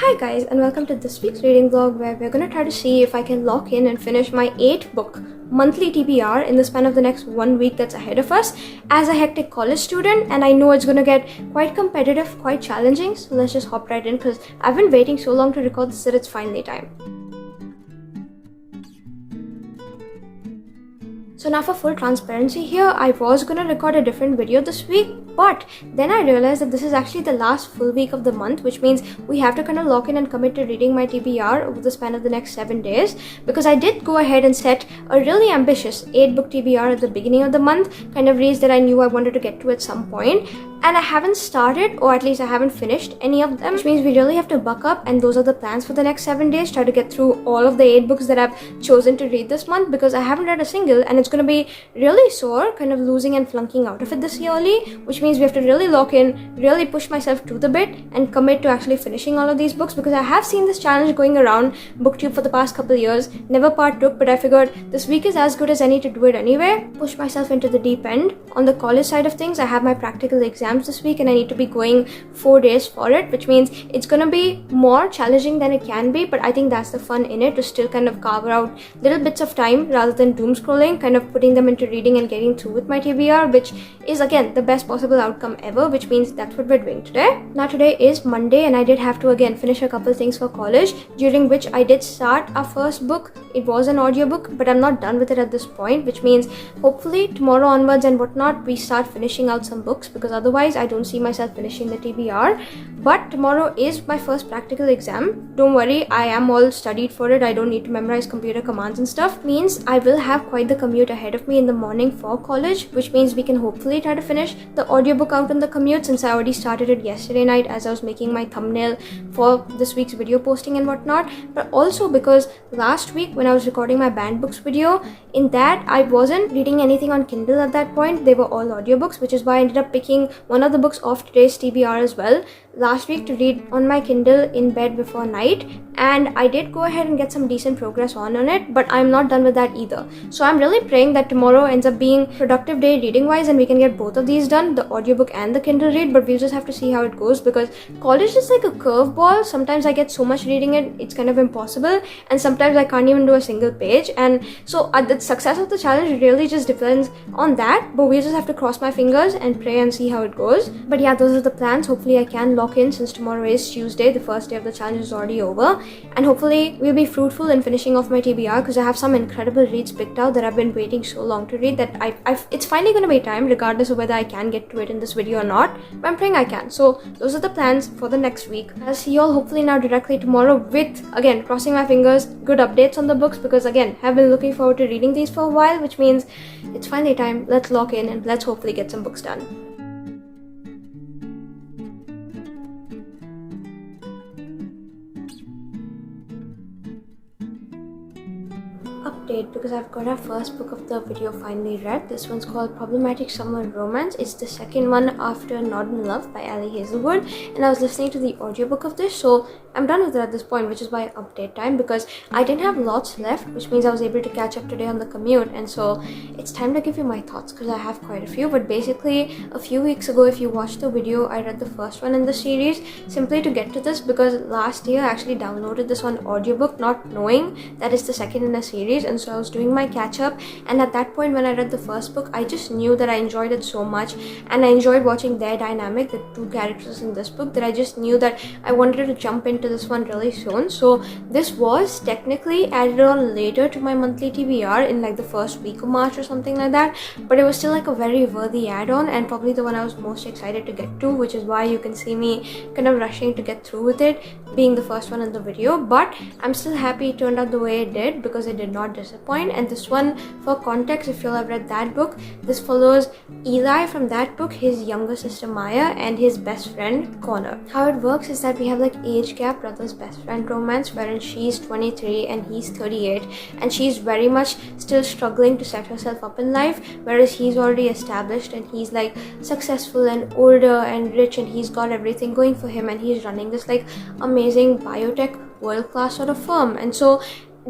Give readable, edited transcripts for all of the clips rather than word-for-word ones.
Hi guys, and welcome to this week's reading vlog where we're going to try to see if I can lock in and finish my 8-book monthly TBR in the span of the next 1 week that's ahead of us as a hectic college student, and I know it's going to get quite competitive, quite challenging, so let's just hop right in because I've been waiting so long to record this that it's finally time. So now for full transparency here, I was going to record a different video this week, but then I realized that this is actually the last full week of the month, which means we have to kind of lock in and commit to reading my TBR over the span of the next 7 days, because I did go ahead and set a really ambitious 8-book TBR at the beginning of the month, kind of reads that I knew I wanted to get to at some point, and I haven't started, or at least I haven't finished any of them, which means we really have to buck up, and those are the plans for the next 7 days. Try to get through all of the 8 books that I've chosen to read this month, because I haven't read a single, and it's going to be really sore, kind of losing and flunking out of it this yearly, which means we have to really lock in, really push myself to the bit, and commit to actually finishing all of these books, because I have seen this challenge going around BookTube for the past couple years, never partook, but I figured this week is as good as any to do it anyway, push myself into the deep end. On the college side of things, I have my practical exams this week and I need to be going 4 days for it, which means it's gonna be more challenging than it can be, but I think that's the fun in it, to still kind of carve out little bits of time rather than doom scrolling, kind of putting them into reading and getting through with my TBR, which is again the best possible outcome ever, which means that's what we're doing today. Now today is Monday and I did have to again finish a couple things for college, during which I did start our first book. It was an audiobook, but I'm not done with it at this point, which means hopefully tomorrow onwards and whatnot we start finishing out some books, because otherwise I don't see myself finishing the TBR. But tomorrow is my first practical exam. Don't worry, I am all studied for it. I don't need to memorize computer commands and stuff. Means I will have quite the commute ahead of me in the morning for college, which means we can hopefully try to finish the audiobook out on the commute, since I already started it yesterday night as I was making my thumbnail for this week's video posting and whatnot. But also because last week when I was recording my banned books video, in that I wasn't reading anything on Kindle at that point. They were all audiobooks, which is why I ended up picking one of the books off today's TBR as well last week to read on my Kindle in bed before night, and I did go ahead and get some decent progress on it, but I'm not done with that either. So I'm really praying that tomorrow ends up being productive day reading wise and we can get both of these done, the audiobook and the Kindle read, but we'll just have to see how it goes, because college is like a curveball. Sometimes I get so much reading it's kind of impossible, and sometimes I can't even do a single page, and so the success of the challenge really just depends on that, but we'll just have to cross my fingers and pray and see how it goes. But yeah, those are the plans. Hopefully I can lock in, since tomorrow is Tuesday, the first day of the challenge is already over, and hopefully we'll be fruitful in finishing off my TBR, because I have some incredible reads picked out that I've been waiting so long to read that it's finally going to be time, regardless of whether I can get to it in this video or not, but I'm praying I can. So those are the plans for the next week. I'll see you all hopefully now directly tomorrow with, again, crossing my fingers, good updates on the books, because again, I've been looking forward to reading these for a while, which means it's finally time. Let's lock in and let's hopefully get some books done. Update, because I've got our first book of the video finally read. This one's called Problematic Summer Romance. It's the second one after Not in Love by Allie Hazelwood, and I was listening to the audiobook of this, so I'm done with it at this point, which is why update time, because I didn't have lots left, which means I was able to catch up today on the commute, and so it's time to give you my thoughts, because I have quite a few. But basically a few weeks ago, if you watched the video, I read the first one in the series simply to get to this, because last year I actually downloaded this on audiobook not knowing that it's the second in a series, and so I was doing my catch up, and at that point when I read the first book, I just knew that I enjoyed it so much and I enjoyed watching their dynamic, the two characters in this book, that I just knew that I wanted to jump into this one really soon. So this was technically added on later to my monthly TBR in like the first week of March or something like that, but it was still like a very worthy add-on, and probably the one I was most excited to get to, which is why you can see me kind of rushing to get through with it, being the first one in the video. But I'm still happy it turned out the way it did, because it did not disappoint. And this one, for context, if you'll have read that book, this follows Ihli from that book, his younger sister Maya, and his best friend Connor. How it works is that we have like age gap brother's best friend romance, wherein she's 23 and he's 38, and she's very much still struggling to set herself up in life, whereas he's already established and he's like successful and older and rich, and he's got everything going for him, and he's running this like amazing biotech world-class sort of firm. And so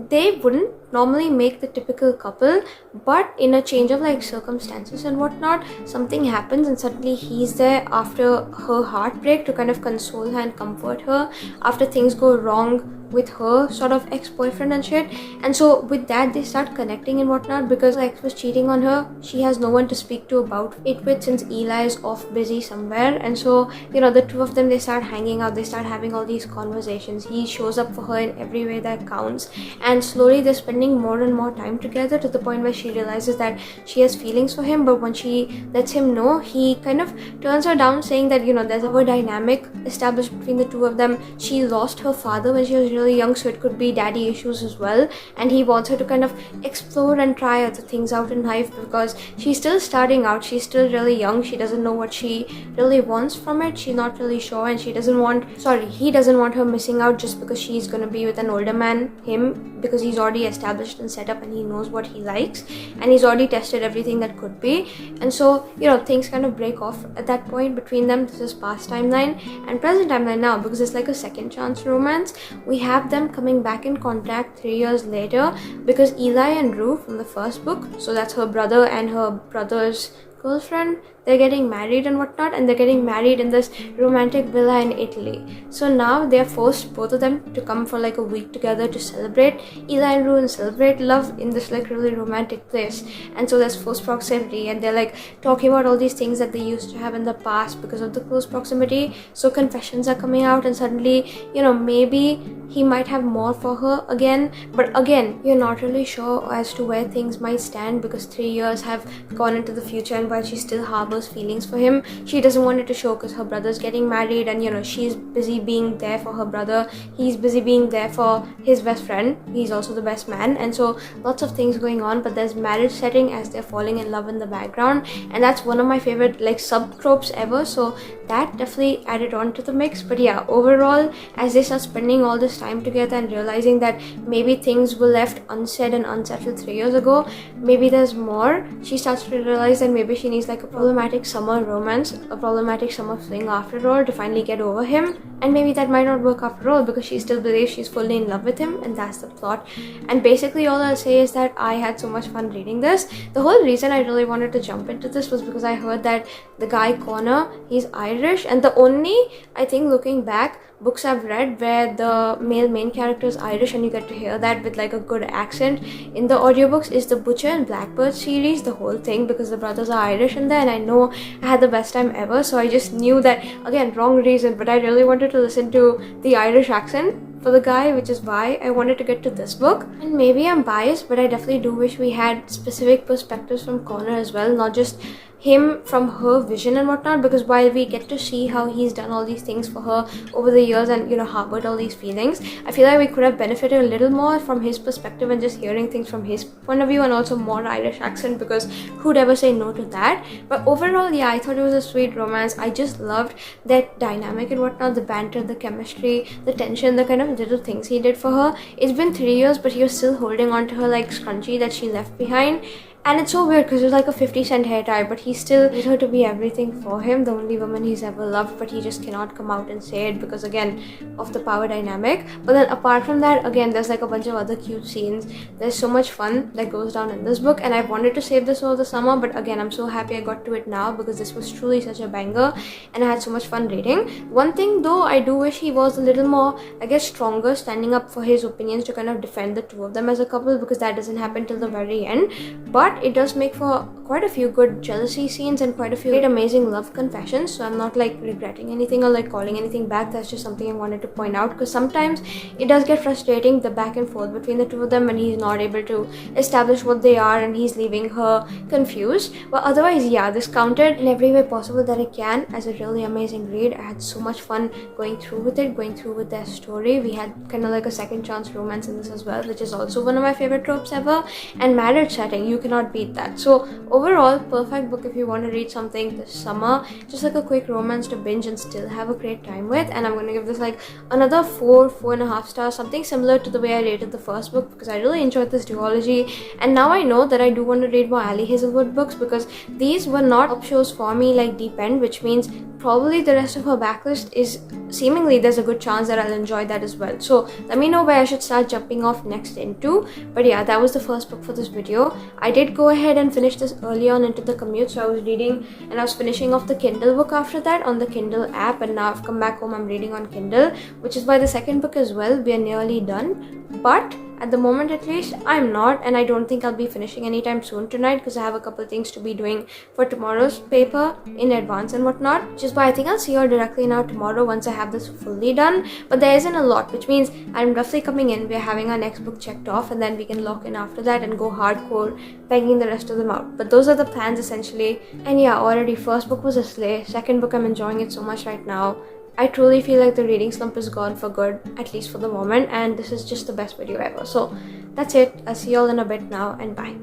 they wouldn't normally make the typical couple, but in a change of like circumstances and whatnot, something happens and suddenly he's there after her heartbreak to kind of console her and comfort her after things go wrong with her sort of ex-boyfriend and shit. And so with that, they start connecting and whatnot, because her ex was cheating on her. She has no one to speak to about it with, since Ihli is off busy somewhere. And so, you know, the two of them, they start hanging out, they start having all these conversations. He shows up for her in every way that counts, and slowly they're spending more and more time together, to the point where she realizes that she has feelings for him. But when she lets him know, he kind of turns her down, saying that, you know, there's a dynamic established between the two of them. She lost her father when she was really young, so it could be daddy issues as well, and he wants her to kind of explore and try other things out in life, because she's still starting out, she's still really young, she doesn't know what she really wants from it, she's not really sure, and he doesn't want her missing out just because she's gonna be with an older man, him, because he's already established and set up and he knows what he likes and he's already tested everything that could be. And so, you know, things kind of break off at that point between them. This is past timeline and present timeline now, because it's like a second chance romance. We have them coming back in contact 3 years later, because Ihli and Rue from the first book, so that's her brother and her brother's girlfriend, they're getting married and whatnot, and they're getting married in this romantic villa in Italy. So now they're forced, both of them, to come for like a week together to celebrate Ihli and Rue and celebrate love in this like really romantic place. And so there's forced proximity, and they're like talking about all these things that they used to have in the past because of the close proximity. So confessions are coming out, and suddenly, you know, maybe he might have more for her again, but again, you're not really sure as to where things might stand, because 3 years have gone into the future, and while she still harbors feelings for him, she doesn't want it to show, because her brother's getting married, and you know, she's busy being there for her brother, he's busy being there for his best friend, he's also the best man, and so lots of things going on. But there's marriage setting as they're falling in love in the background, and that's one of my favorite like sub tropes ever, so that definitely added on to the mix. But yeah, overall, as they start spending all this time together and realizing that maybe things were left unsaid and unsettled 3 years ago, maybe there's more, she starts to realize that maybe she needs like a problematic summer romance, a problematic summer fling after all, to finally get over him. And maybe that might not work after all, because she still believes she's fully in love with him, and that's the plot. And basically all I'll say is that I had so much fun reading this. The whole reason I really wanted to jump into this was because I heard that the guy Connor, he's Irish, and the only, I think looking back, books I've read where the male main character is Irish and you get to hear that with like a good accent in the audiobooks is the Butcher and Blackbird series, the whole thing, because the brothers are Irish in there, and I know I had the best time ever. So I just knew that, again, wrong reason, but I really wanted to listen to the Irish accent for the guy, which is why I wanted to get to this book. And maybe I'm biased, but I definitely do wish we had specific perspectives from Connor as well, not just him from her vision and whatnot, because while we get to see how he's done all these things for her over the years and, you know, harbored all these feelings, I feel like we could have benefited a little more from his perspective and just hearing things from his point of view, and also more Irish accent, because who'd ever say no to that. But overall, yeah, I thought it was a sweet romance. I just loved that dynamic and whatnot, the banter, the chemistry, the tension, the kind of little things he did for her. It's been 3 years, but he was still holding on to her like scrunchie that she left behind. And it's so weird because it was like a 50-cent hair tie, but he still needs her to be everything for him, the only woman he's ever loved, but he just cannot come out and say it because, again, of the power dynamic. But then apart from that, again, there's like a bunch of other cute scenes. There's so much fun that goes down in this book, and I wanted to save this over the summer, but again, I'm so happy I got to it now because this was truly such a banger and I had so much fun reading. One thing though, I do wish he was a little more, I guess, stronger, standing up for his opinions to kind of defend the two of them as a couple, because that doesn't happen till the very end. But it does make for quite a few good jealousy scenes and quite a few great amazing love confessions, so I'm not like regretting anything or like calling anything back. That's just something I wanted to point out, because sometimes it does get frustrating, the back and forth between the two of them, when he's not able to establish what they are and he's leaving her confused. But otherwise, yeah, this counted in every way possible that I can as a really amazing read. I had so much fun going through with it, going through with their story. We had kind of like a second chance romance in this as well, which is also one of my favorite tropes ever. And marriage setting, you cannot cannot beat that. So overall, perfect book if you want to read something this summer, just like a quick romance to binge and still have a great time with. And I'm going to give this like another 4.5 stars, something similar to the way I rated the first book, because I really enjoyed this duology. And now I know that I do want to read more Allie Hazelwood books, because these were not top shows for me like Deep End, which means probably the rest of her backlist is seemingly there's a good chance that I'll enjoy that as well. So let me know where I should start jumping off next into. But yeah, that was the first book for this video. I did go ahead and finish this early on into the commute, so I was reading and I was finishing off the Kindle book after that on the Kindle app, and now I've come back home, I'm reading on Kindle, which is why the second book as well, we are nearly done. But at the moment at least, I'm not, and I don't think I'll be finishing anytime soon tonight, because I have a couple of things to be doing for tomorrow's paper in advance and whatnot, which is why I think I'll see you all directly now tomorrow once I have this fully done. But there isn't a lot, which means I'm roughly coming in, we're having our next book checked off, and then we can lock in after that and go hardcore pegging the rest of them out. But those are the plans essentially. And yeah, already first book was a slay, second book I'm enjoying it so much right now. I truly feel like the reading slump is gone for good, at least for the moment, and this is just the best video ever. So that's it. I'll see you all in a bit now, and bye.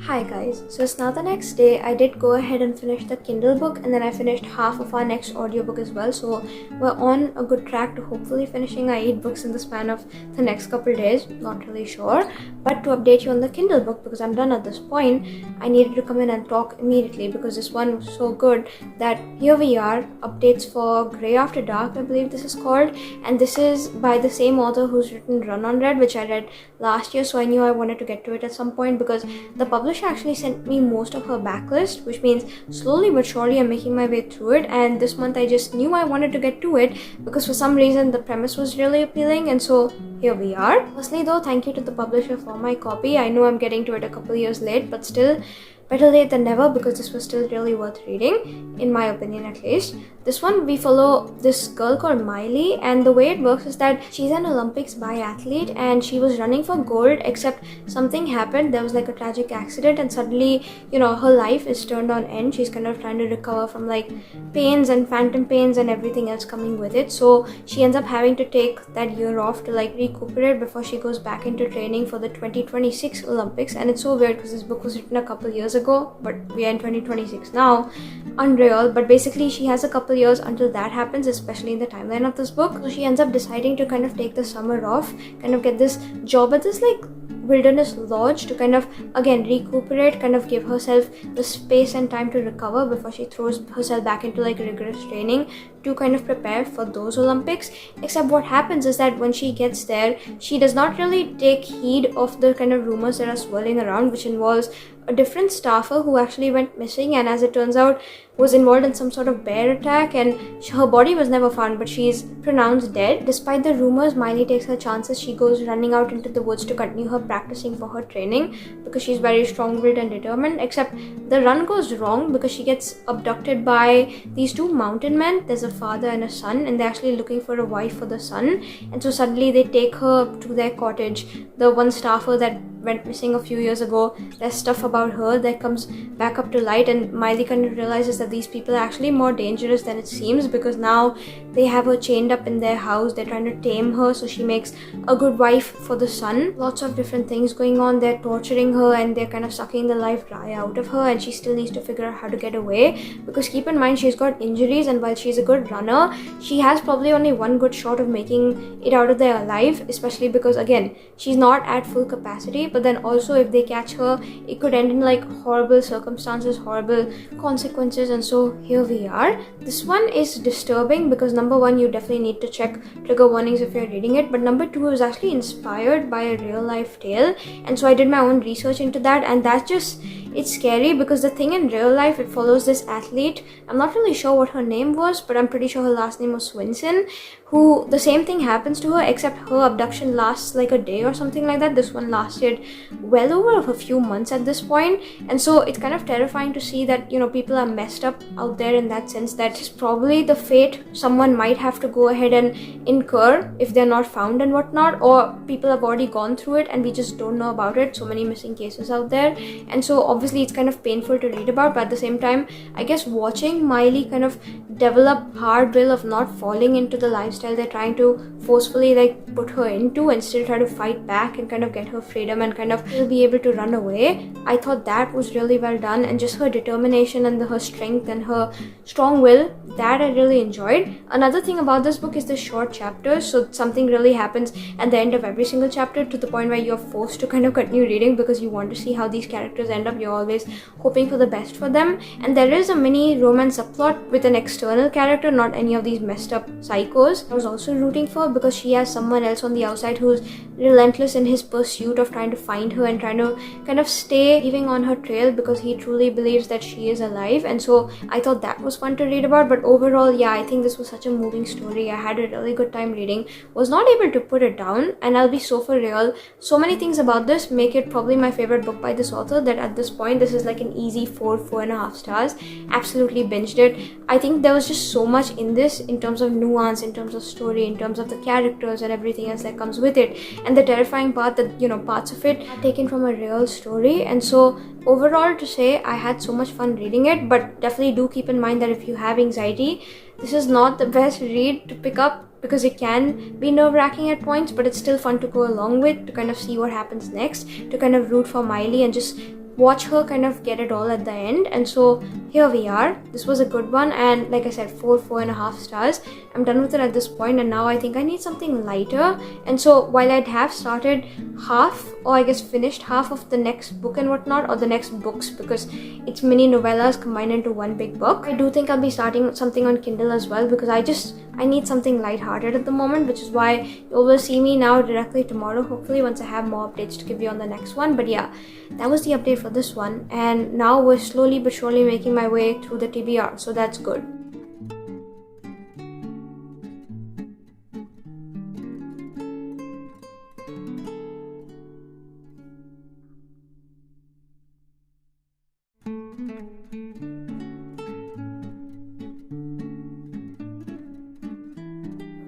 Hi guys, so it's now the next day. I did go ahead and finish the Kindle book, and then I finished half of our next audiobook as well, so we're on a good track to hopefully finishing our 8 books in the span of the next couple days. Not really sure, but to update you on the Kindle book, because I'm done at this point, I needed to come in and talk immediately because this one was so good that here we are. Updates for Grey After Dark, I believe this is called, and this is by the same author who's written Run on Red, which I read last year, so I knew I wanted to get to it at some point, because the publisher actually sent me most of her backlist, which means slowly but surely I'm making my way through it. And this month I just knew I wanted to get to it because for some reason the premise was really appealing, and so here we are. Firstly though, thank you to the publisher for my copy. I know I'm getting to it a couple years late, but still, better late than never, because this was still really worth reading, in my opinion at least. This one, we follow this girl called Ihli, and the way it works is that she's an Olympics biathlete and she was running for gold, except something happened. There was like a tragic accident, and suddenly, you know, her life is turned on end. She's kind of trying to recover from like pains and phantom pains and everything else coming with it. So she ends up having to take that year off to like recuperate before she goes back into training for the 2026 Olympics. And it's so weird because this book was written a couple years ago, but we are in 2026 now. Unreal. But basically she has a couple years until that happens, especially in the timeline of this book. So she ends up deciding to kind of take the summer off, kind of get this job at this like wilderness lodge to kind of again recuperate, kind of give herself the space and time to recover before she throws herself back into like rigorous training to kind of prepare for those Olympics. Except what happens is that when she gets there, she does not really take heed of the kind of rumors that are swirling around, which involves a different staffer who actually went missing, and as it turns out was involved in some sort of bear attack, and her body was never found, but she's pronounced dead. Despite the rumors, Ihli takes her chances. She goes running out into the woods to continue her practicing for her training because she's very strong-willed and determined. Except the run goes wrong because she gets abducted by these two mountain men. There's a father and a son, and they're actually looking for a wife for the son, and so suddenly they take her to their cottage. The one staffer that went missing a few years ago, there's stuff about her that comes back up to light, and Ihli kind of realizes that these people are actually more dangerous than it seems, because now they have her chained up in their house. They're trying to tame her so she makes a good wife for the son. Lots of different things going on. They're torturing her and they're kind of sucking the life dry out of her, and she still needs to figure out how to get away, because keep in mind she's got injuries, and while she's a good runner, she has probably only one good shot of making it out of there alive, especially because again she's not at full capacity. But then also if they catch her, it could end in like horrible circumstances, horrible consequences, and so here we are. This one is disturbing because number one, you definitely need to check trigger warnings if you're reading it, but number two, it was actually inspired by a real life tale, and so I did my own research into that, and that just it's scary because the thing in real life, it follows this athlete. I'm not really sure what her name was, but I'm pretty sure her last name was Swinson, who the same thing happens to her, except her abduction lasts like a day or something like that. This one lasted well over a few months at this point, and so it's kind of terrifying to see that, you know, people are messed up out there in that sense, that it's probably the fate someone might have to go ahead and incur if they're not found and whatnot, or people have already gone through it and we just don't know about it. So many missing cases out there, and so obviously it's kind of painful to read about, but at the same time, I guess watching Miley kind of develop hard will of not falling into the lifestyle they're trying to forcefully like put her into, and still try to fight back and kind of get her freedom and kind of be able to run away. I thought that was really well done, and just her determination and her strength and her strong will, that I really enjoyed. Another thing about this book is the short chapters, so something really happens at the end of every single chapter to the point where you're forced to kind of continue reading because you want to see how these characters end up. You're always hoping for the best for them, and there is a mini romance subplot with an external character, not any of these messed up psychos. I was also rooting for because she has someone else on the outside who's relentless in his pursuit of trying to find her and trying to kind of stay leaving on her trail because he truly believes that she is alive, and so I thought that was fun to read about. But overall, yeah, I think this was such a moving story. I had a really good time reading, was not able to put it down, and I'll be so for real, so many things about this make it probably my favorite book by this author that at this point this is like an easy 4.5 stars. Absolutely binged it. I think there was just so much in this in terms of nuance, in terms of story, in terms of the characters and everything else that comes with it, and the terrifying part that, you know, parts of it are taken from a real story. And so overall, to say, I had so much fun reading it, but definitely do keep in mind that if you have anxiety, this is not the best read to pick up because it can be nerve-wracking at points, but it's still fun to go along with, to kind of see what happens next, to kind of root for Miley and just watch her kind of get it all at the end. And so here we are. This was a good one, and like I said, 4.5 stars. I'm done with it at this point, and now I think I need something lighter. And so while I'd have started half, or I guess finished half of the next book and whatnot, or the next books, because it's mini novellas combined into one big book, I do think I'll be starting something on Kindle as well, because I need something lighthearted at the moment, which is why you will see me now directly tomorrow, hopefully, once I have more updates to give you on the next one. But yeah, that was the update for this one, and now we're slowly but surely making my way through the TBR, so that's good.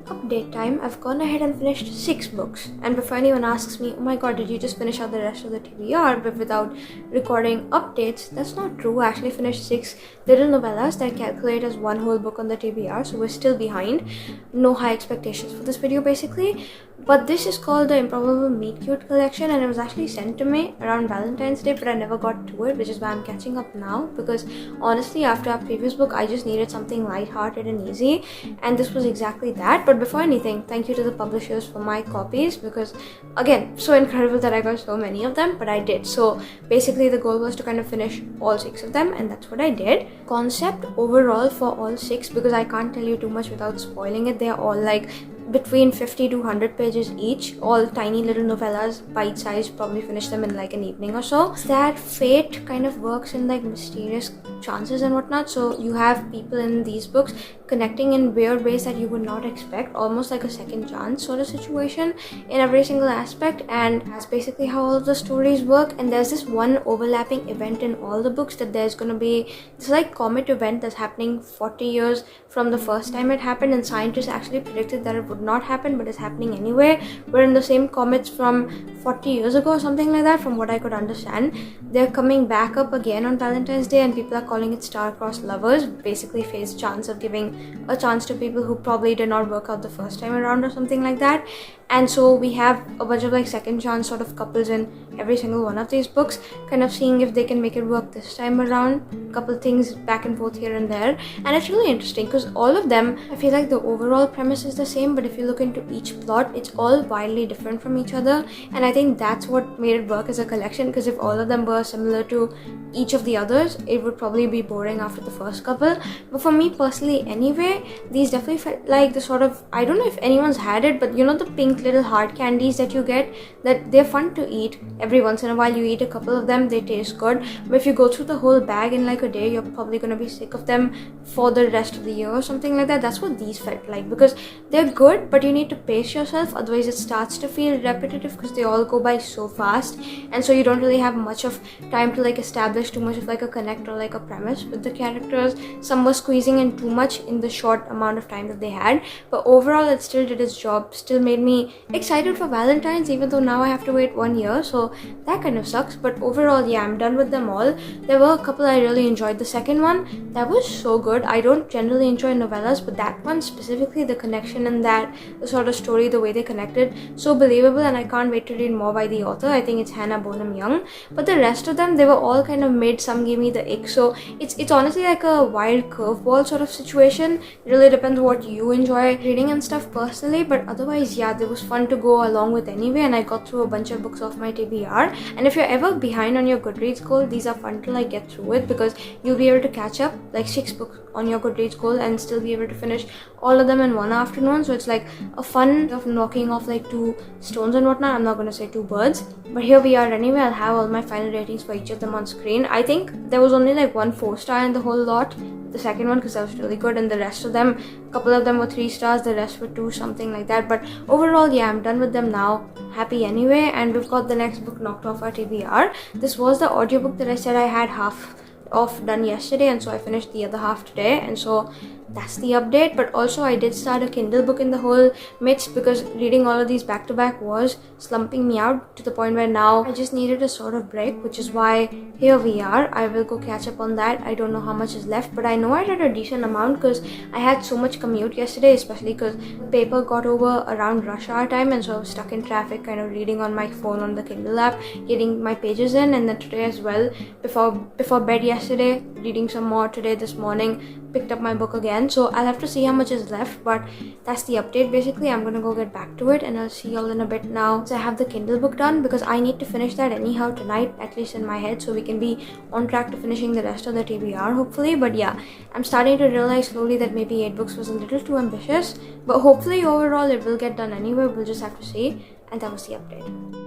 Update time. I've gone ahead and finished 6 books, and before anyone asks me, oh my god, did you just finish out the rest of the TBR but without recording updates, that's not true. I actually finished 6 little novellas that calculate as one whole book on the TBR, so we're still behind. No high expectations for this video basically. But this is called the Improbable Meet Cute collection, and it was actually sent to me around Valentine's Day, but I never got to it, which is why I'm catching up now, because honestly, after our previous book, I just needed something lighthearted and easy, and this was exactly that. But before anything, thank you to the publishers for my copies, because again, so incredible that I got so many of them, but I did. So basically the goal was to kind of finish all 6 of them, and that's what I did. Concept overall for all 6, because I can't tell you too much without spoiling it, they're all like between 50 to 100 pages each, all tiny little novellas, bite-sized, probably finish them in like an evening or so. That fate kind of works in like mysterious chances and whatnot, so you have people in these books connecting in weird ways that you would not expect, almost like a second chance sort of situation in every single aspect, and that's basically how all of the stories work. And there's this one overlapping event in all the books, that there's gonna be this like comet event that's happening 40 years from the first time it happened, and scientists actually predicted that it would not happen, but it's happening anyway. We're in the same comets from 40 years ago or something like that, from what I could understand. They're coming back up again on Valentine's Day, and people are calling it star-crossed lovers, basically face chance of giving a chance to people who probably did not work out the first time around or something like that. And so we have a bunch of like second chance sort of couples in every single one of these books, kind of seeing if they can make it work this time around, couple things back and forth here and there. And it's really interesting because all of them, I feel like the overall premise is the same, but if you look into each plot, it's all wildly different from each other. And I think that's what made it work as a collection, because if all of them were similar to each of the others, it would probably probably be boring after the first couple. But for me personally anyway, these definitely felt like the sort of, I don't know if anyone's had it, but you know the pink little hard candies that you get, that they're fun to eat every once in a while. You eat a couple of them, they taste good, but if you go through the whole bag in like a day, you're probably gonna be sick of them for the rest of the year or something like that. That's what these felt like, because they're good, but you need to pace yourself, otherwise it starts to feel repetitive because they all go by so fast, and so you don't really have much of time to like establish too much of like a connect or like a premise with the characters. Some were squeezing in too much in the short amount of time that they had, but overall it still did its job, still made me excited for Valentine's, even though now I have to wait 1 year, so that kind of sucks. But overall, yeah, I'm done with them all. There were a couple I really enjoyed. The second one, that was so good. I don't generally enjoy novellas, but that one specifically, the connection in that, the sort of story, the way they connected, so believable, and I can't wait to read more by the author. I think it's Hannah Bonam-Young. But the rest of them, they were all kind of mid, some gave me the ick, so it's honestly like a wild curveball sort of situation. It really depends what you enjoy reading and stuff personally, but otherwise, yeah, it was fun to go along with anyway, and I got through a bunch of books off my TBR. And if you're ever behind on your Goodreads goal, these are fun to like get through it, because you'll be able to catch up like 6 books on your Goodreads goal and still be able to finish all of them in one afternoon. So it's like a fun of knocking off like 2 stones and whatnot. I'm not going to say 2 birds, but here we are anyway. I'll have all my final ratings for each of them on screen. I think there was only like 1 4-star in the whole lot, the second one, because that was really good, and the rest of them, a couple of them were 3 stars, the rest were 2, something like that. But overall, yeah, I'm done with them now, happy anyway. And we've got the next book knocked off our TBR. This was the audiobook that I said I had half of done yesterday, and so I finished the other half today, and so that's the update. But also I did start a Kindle book in the whole midst, because reading all of these back to back was slumping me out to the point where now I just needed a sort of break, which is why here we are. I will go catch up on that. I don't know how much is left, but I know I read a decent amount because I had so much commute yesterday, especially because paper got over around rush hour time, and so I was stuck in traffic kind of reading on my phone on the Kindle app, getting my pages in. And then today as well, before bed yesterday, reading some more today. This morning picked up my book again, so I'll have to see how much is left, but that's the update. Basically, I'm gonna go get back to it, and I'll see y'all in a bit now. So I have the Kindle book done, because I need to finish that anyhow tonight, at least in my head, so we can be on track to finishing the rest of the TBR hopefully. But yeah, I'm starting to realize slowly that maybe 8 books was a little too ambitious, but hopefully overall it will get done anyway. We'll just have to see. And that was the update.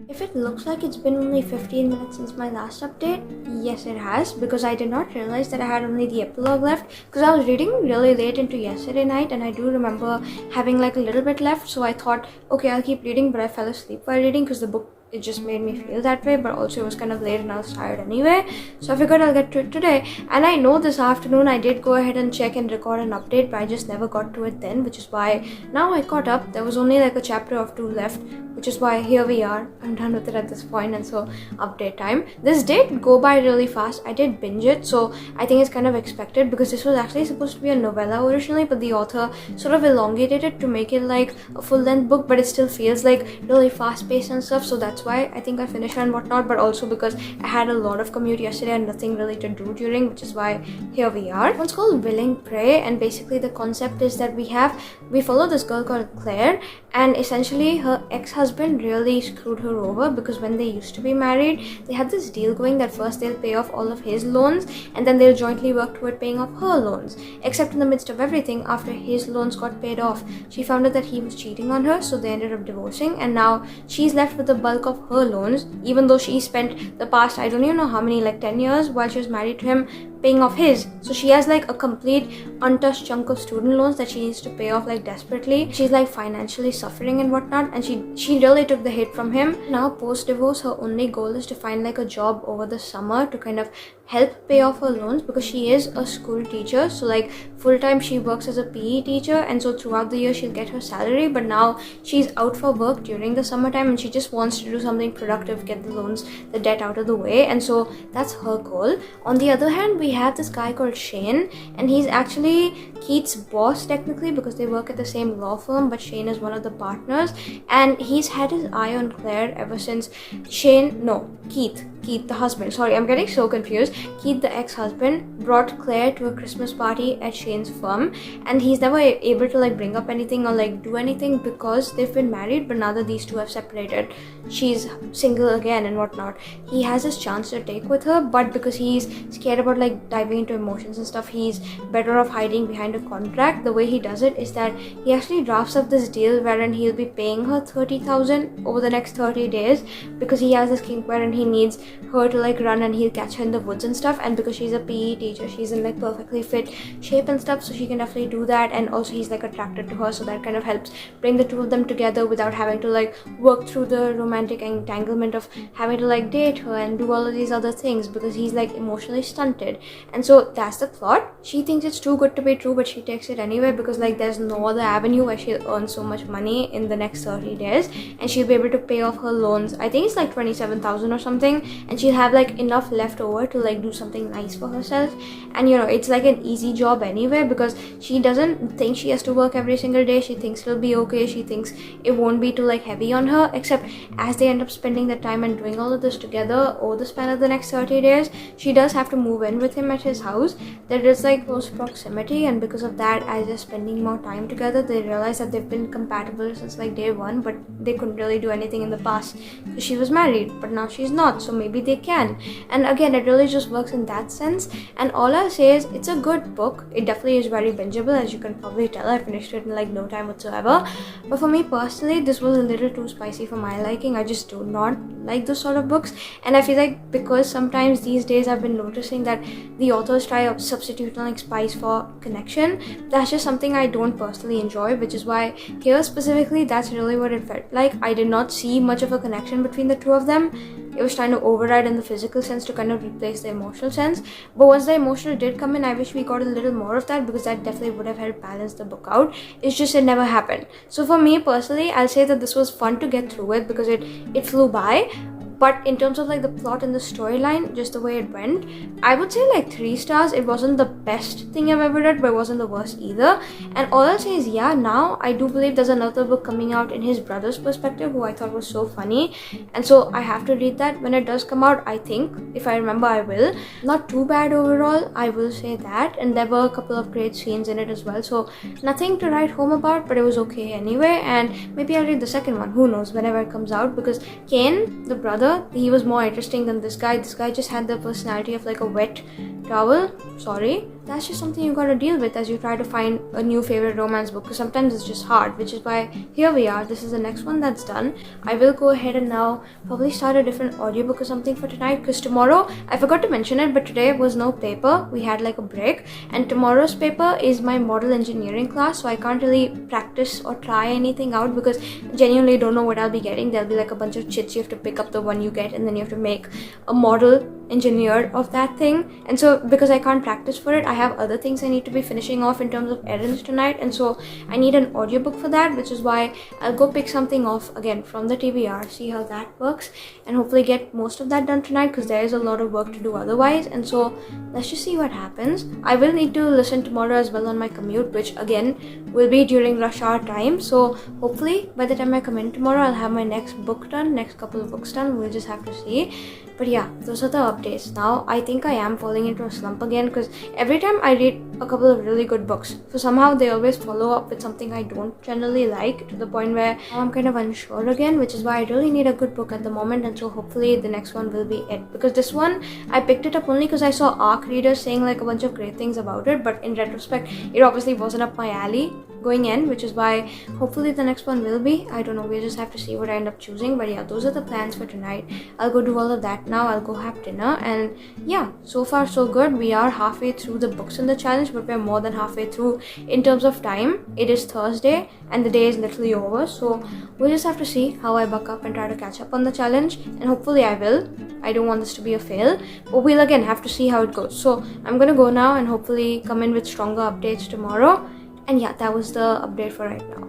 If it looks like it's been only 15 minutes since my last update, yes it has, because I did not realize that I had only the epilogue left, because I was reading really late into yesterday night, and I do remember having like a little bit left, so I thought, okay, I'll keep reading, but I fell asleep while reading because the book, it just made me feel that way, but also it was kind of late and I was tired anyway, so I figured I'll get to it today. And I know this afternoon I did go ahead and check and record an update, but I just never got to it then, which is why now I caught up. There was only like a chapter or 2 left, which is why here we are. I'm done with it at this point, and so update time. This did go by really fast. I did binge it, so I think it's kind of expected, because this was actually supposed to be a novella originally, but the author sort of elongated it to make it like a full-length book, but it still feels like really fast-paced and stuff, so that's why I think I finished and whatnot. But also because I had a lot of commute yesterday and nothing really to do during, which is why here we are. One's called Willing Prey, and basically the concept is that we follow this girl called Claire, and essentially her ex-husband really screwed her over, because when they used to be married, they had this deal going that first they'll pay off all of his loans, and then they'll jointly work toward paying off her loans. Except in the midst of everything, after his loans got paid off, she found out that he was cheating on her, so they ended up divorcing, and now she's left with the bulk of her loans, even though she spent the past, I don't even know how many, like 10 years while she was married to him, paying off his. So she has like a complete untouched chunk of student loans that she needs to pay off like desperately. She's like financially suffering and whatnot, and she really took the hit from him. Now post divorce, her only goal is to find like a job over the summer to kind of help pay off her loans, because she is a school teacher, so like full time she works as a PE teacher, and so throughout the year she'll get her salary, but now she's out for work during the summertime and she just wants to do something productive, get the loans, the debt out of the way, and so that's her goal. On the other hand, we have this guy called Shane, and he's actually Keith's boss technically because they work at the same law firm, but Shane is one of the partners, and he's had his eye on Claire ever since Keith the husband, sorry, I'm getting so confused. Keith the ex-husband brought Claire to a Christmas party at Shane's firm, and he's never able to like bring up anything or like do anything because they've been married, but now that these two have separated, she's single again and whatnot. He has his chance to take with her, but because he's scared about like diving into emotions and stuff, he's better off hiding behind a contract. The way he does it is that he actually drafts up this deal wherein he'll be paying her 30,000 over the next 30 days because he has this kink wherein he needs her to like run and he'll catch her in the woods and stuff, and because she's a PE teacher, she's in like perfectly fit shape and stuff, so she can definitely do that. And also he's like attracted to her, so that kind of helps bring the two of them together without having to like work through the romantic entanglement of having to like date her and do all of these other things because he's like emotionally stunted. And so that's the plot. She thinks it's too good to be true, but she takes it anyway because like there's no other avenue where she'll earn so much money in the next 30 days and she'll be able to pay off her loans. I think it's like 27,000 or something, and she'll have like enough left over to like do something nice for herself. And you know, it's like an easy job anyway because she doesn't think she has to work every single day. She thinks it'll be okay. She thinks it won't be too like heavy on her, except as they end up spending the time and doing all of this together over the span of the next 30 days, she does have to move in with him at his house. There is like close proximity, and because of that, as they're spending more time together, they realize that they've been compatible since like day one, but they couldn't really do anything in the past because she was married, but now she's not, so maybe they can. And again, it really just works in that sense. And all I'll say is it's a good book. It definitely is very bingeable, as you can probably tell. I finished it in like no time whatsoever. But for me personally, this was a little too spicy for my liking. I just do not like those sort of books, and I feel like because sometimes these days I've been noticing that the authors try to substitute like spice for connection. That's just something I don't personally enjoy, which is why here specifically that's really what it felt like. I did not see much of a connection between the two of them. It was trying to override in the physical sense to kind of replace the emotional sense, but once the emotional did come in, I wish we got a little more of that because that definitely would have helped balance the book out. It's just it never happened. So for me personally, I'll say that this was fun to get through it because it flew by. But in terms of like the plot and the storyline, just the way it went, I would say like 3 stars. It wasn't the best thing I've ever read, but it wasn't the worst either. And all I'll say is, yeah, now I do believe there's another book coming out in his brother's perspective, who I thought was so funny. And so I have to read that when it does come out. I think, if I remember, I will. Not too bad overall, I will say that. And there were a couple of great scenes in it as well. So nothing to write home about, but it was okay anyway. And maybe I'll read the second one. Who knows, whenever it comes out. Because Kane, the brother, he was more interesting than this guy. This guy just had the personality of like a wet towel. Sorry. That's just something you gotta deal with as you try to find a new favorite romance book, because sometimes it's just hard, which is why here we are. This is the next one that's done. I will go ahead and now probably start a different audiobook or something for tonight, because tomorrow, I forgot to mention it, but today was no paper. We had like a break, and tomorrow's paper is my model engineering class, so I can't really practice or try anything out because I genuinely don't know what I'll be getting. There'll be like a bunch of chits. You have to pick up the one you get and then you have to make a model engineer of that thing. And so because I can't practice for it, I have other things I need to be finishing off in terms of errands tonight, and so I need an audiobook for that, which is why I'll go pick something off again from the TBR, see how that works, and hopefully get most of that done tonight, because there is a lot of work to do otherwise. And so let's just see what happens. I will need to listen tomorrow as well on my commute, which again will be during rush hour time, so hopefully by the time I come in tomorrow, I'll have my next book done, next couple of books done. We'll just have to see. But yeah, those are the updates. Now I think I am falling into a slump again, because every time I read a couple of really good books, so somehow they always follow up with something I don't generally like, to the point where I'm kind of unsure again, which is why I really need a good book at the moment. And so hopefully the next one will be it, because this one I picked it up only because I saw ARC readers saying like a bunch of great things about it, but in retrospect it obviously wasn't up my alley going in, which is why hopefully the next one will be. I don't know, we'll just have to see what I end up choosing. But yeah, those are the plans for tonight. I'll go do all of that now. I'll go have dinner, and yeah, so far so good. We are halfway through the books in the challenge, but we're more than halfway through in terms of time. It is Thursday and the day is literally over, so we'll just have to see how I buck up and try to catch up on the challenge, and hopefully I will. I don't want this to be a fail, but we'll again have to see how it goes. So I'm gonna go now and hopefully come in with stronger updates tomorrow. And yeah, that was the update for right now.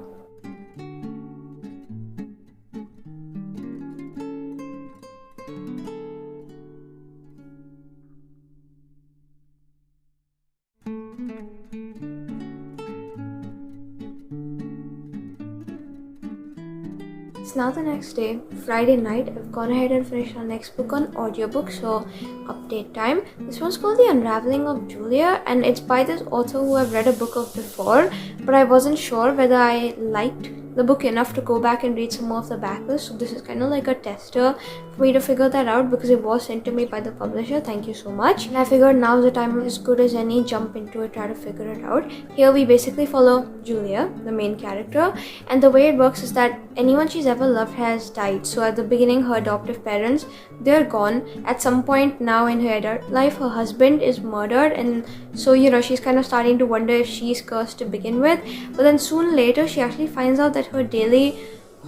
It's now the next day, Friday night. I've gone ahead and finished our next book on audiobook, so update time. This one's called The Unraveling of Julia, and it's by this author who I've read a book of before, but I wasn't sure whether I liked the book enough to go back and read some more of the backlist. So this is kind of like a tester for me to figure that out, because it was sent to me by the publisher. Thank you so much. And I figured now's the time, as good as any, jump into it, try to figure it out. Here we basically follow Julia, the main character, and the way it works is that anyone she's ever loved has died. So at the beginning, her adoptive parents, they're gone. At some point now in her adult life, her husband is murdered, and so she's kind of starting to wonder if she's cursed to begin with. But then soon later, she actually finds out that her daily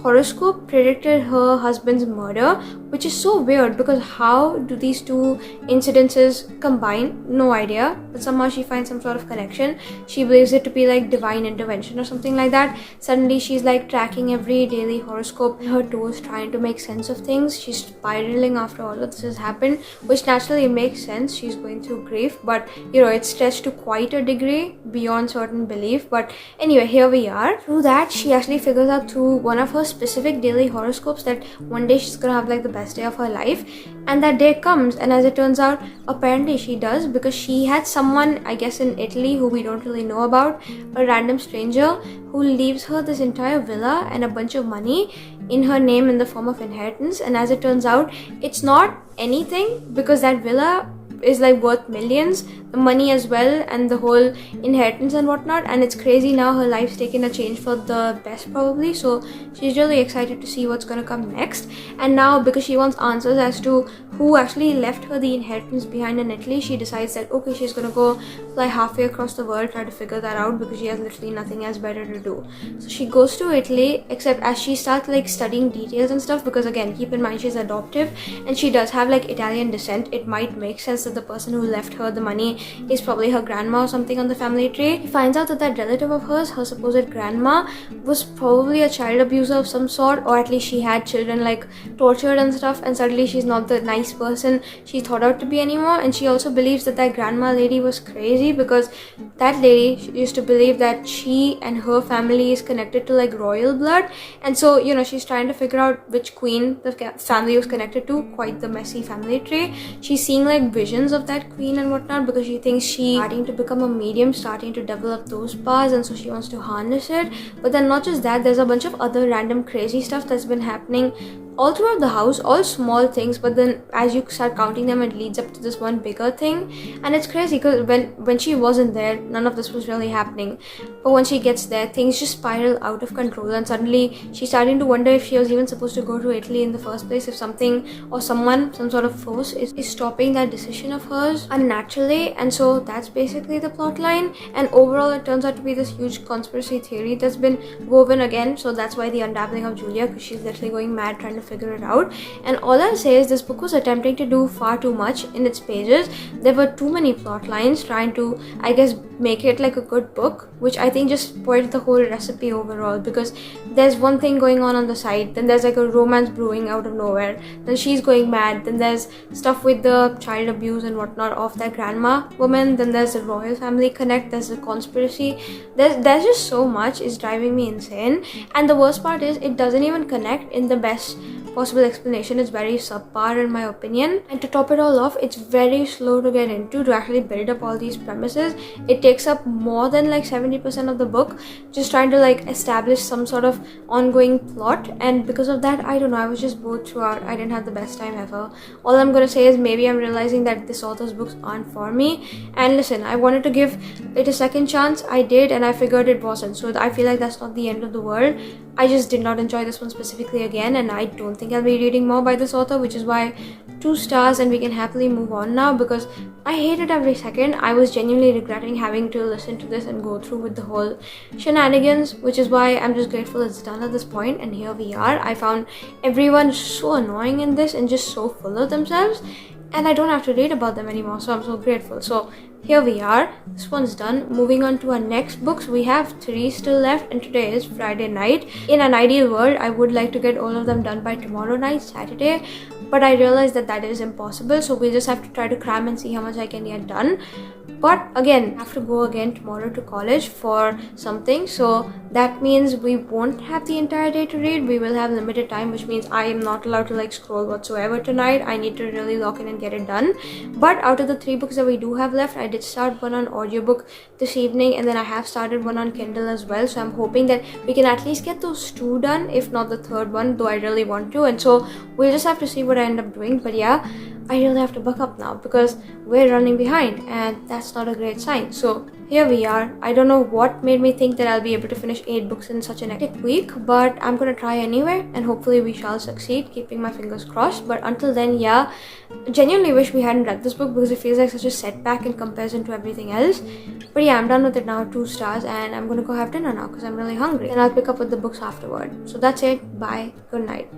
horoscope predicted her husband's murder, which is so weird because how do these two incidences combine? No idea, but somehow she finds some sort of connection. She believes it to be like divine intervention or something like that. Suddenly she's like tracking every daily horoscope in her toes, trying to make sense of things. She's spiraling after all of this has happened, which naturally makes sense. She's going through grief, but it's stretched to quite a degree beyond certain belief. But anyway, here we are. Through that, she actually figures out through one of her specific daily horoscopes that one day she's gonna have like the best day of her life, and that day comes, and as it turns out, apparently she does, because she had someone, I guess in Italy, who we don't really know about, a random stranger who leaves her this entire villa and a bunch of money in her name in the form of inheritance. And as it turns out, it's not anything, because that villa is like worth millions, the money as well, and the whole inheritance and whatnot. And it's crazy now, her life's taken a change for the best probably, so she's really excited to see what's gonna come next. And now, because she wants answers as to who actually left her the inheritance behind in Italy, she decides that okay, she's gonna go fly halfway across the world, try to figure that out, because she has literally nothing else better to do. So she goes to Italy, except as she starts like studying details and stuff, because again, keep in mind she's adoptive and she does have like Italian descent, it might make sense that the person who left her the money is probably her grandma or something on the family tree. He finds out that that relative of hers, her supposed grandma, was probably a child abuser of some sort, or at least she had children like tortured and stuff, and suddenly she's not the nice person she thought out to be anymore. And she also believes that that grandma lady was crazy, because that lady used to believe that she and her family is connected to like royal blood, and so she's trying to figure out which queen the family was connected to. Quite the messy family tree. She's seeing like visions of that queen and whatnot, because she thinks she's starting to become a medium, starting to develop those powers, and so she wants to harness it. But then not just that, there's a bunch of other random crazy stuff that's been happening all throughout the house, all small things, but then as you start counting them, it leads up to this one bigger thing. And it's crazy because when she wasn't there, none of this was really happening, but when she gets there, things just spiral out of control, and suddenly she's starting to wonder if she was even supposed to go to Italy in the first place, if something or someone, some sort of force is stopping that decision of hers unnaturally. And so that's basically the plot line, and overall it turns out to be this huge conspiracy theory that's been woven again. So that's why The Unraveling of Julia, because she's literally going mad trying to figure it out. And all I'll say is this book was attempting to do far too much in its pages. There were too many plot lines trying to, I guess, make it like a good book, which I think just spoiled the whole recipe overall, because there's one thing going on the side, then there's like a romance brewing out of nowhere, then she's going mad, then there's stuff with the child abuse and whatnot of that grandma woman, then there's a royal family connect, there's a conspiracy, there's just so much. It's driving me insane. And the worst part is it doesn't even connect in the best possible explanation. It's very subpar in my opinion, and to top it all off, it's very slow to get into, to actually build up all these premises. It takes up more than like 70% of the book just trying to like establish some sort of ongoing plot, and because of that, I don't know, I was just bored throughout. I didn't have the best time ever. All I'm gonna say is maybe I'm realizing that this author's books aren't for me, and listen, I wanted to give it a second chance. I did, and I figured it wasn't, so I feel like that's not the end of the world. I just did not enjoy this one specifically again, and I don't think I'll be reading more by this author, which is why 2 stars, and we can happily move on now, because I hated every second. I was genuinely regretting having to listen to this and go through with the whole shenanigans, which is why I'm just grateful it's done at this point. And here we are. I found everyone so annoying in this and just so full of themselves, and I don't have to read about them anymore, so I'm so grateful. So here we are, this one's done. Moving on to our next books, we have 3 still left, and today is Friday night. In an ideal world, I would like to get all of them done by tomorrow night, Saturday, but I realized that that is impossible, so we'll just have to try to cram and see how much I can get done. But again, I have to go again tomorrow to college for something, so that means we won't have the entire day to read. We will have limited time, which means I am not allowed to like scroll whatsoever tonight. I need to really lock in and get it done. But out of the 3 books that we do have left, I did start one on audiobook this evening, and then I have started one on Kindle as well, so I'm hoping that we can at least get those 2 done, if not the 3rd one, though I really want to. And so we'll just have to see what I end up doing. But yeah, I really have to buck up now because we're running behind, and that's not a great sign. So here we are. I don't know what made me think that I'll be able to finish 8 books in such an hectic week, but I'm gonna try anyway, and hopefully we shall succeed, keeping my fingers crossed. But until then, yeah, genuinely wish we hadn't read this book because it feels like such a setback in comparison to everything else. But yeah, I'm done with it now, 2 stars, and I'm gonna go have dinner now because I'm really hungry, and I'll pick up with the books afterward. So that's it. Bye. Good night.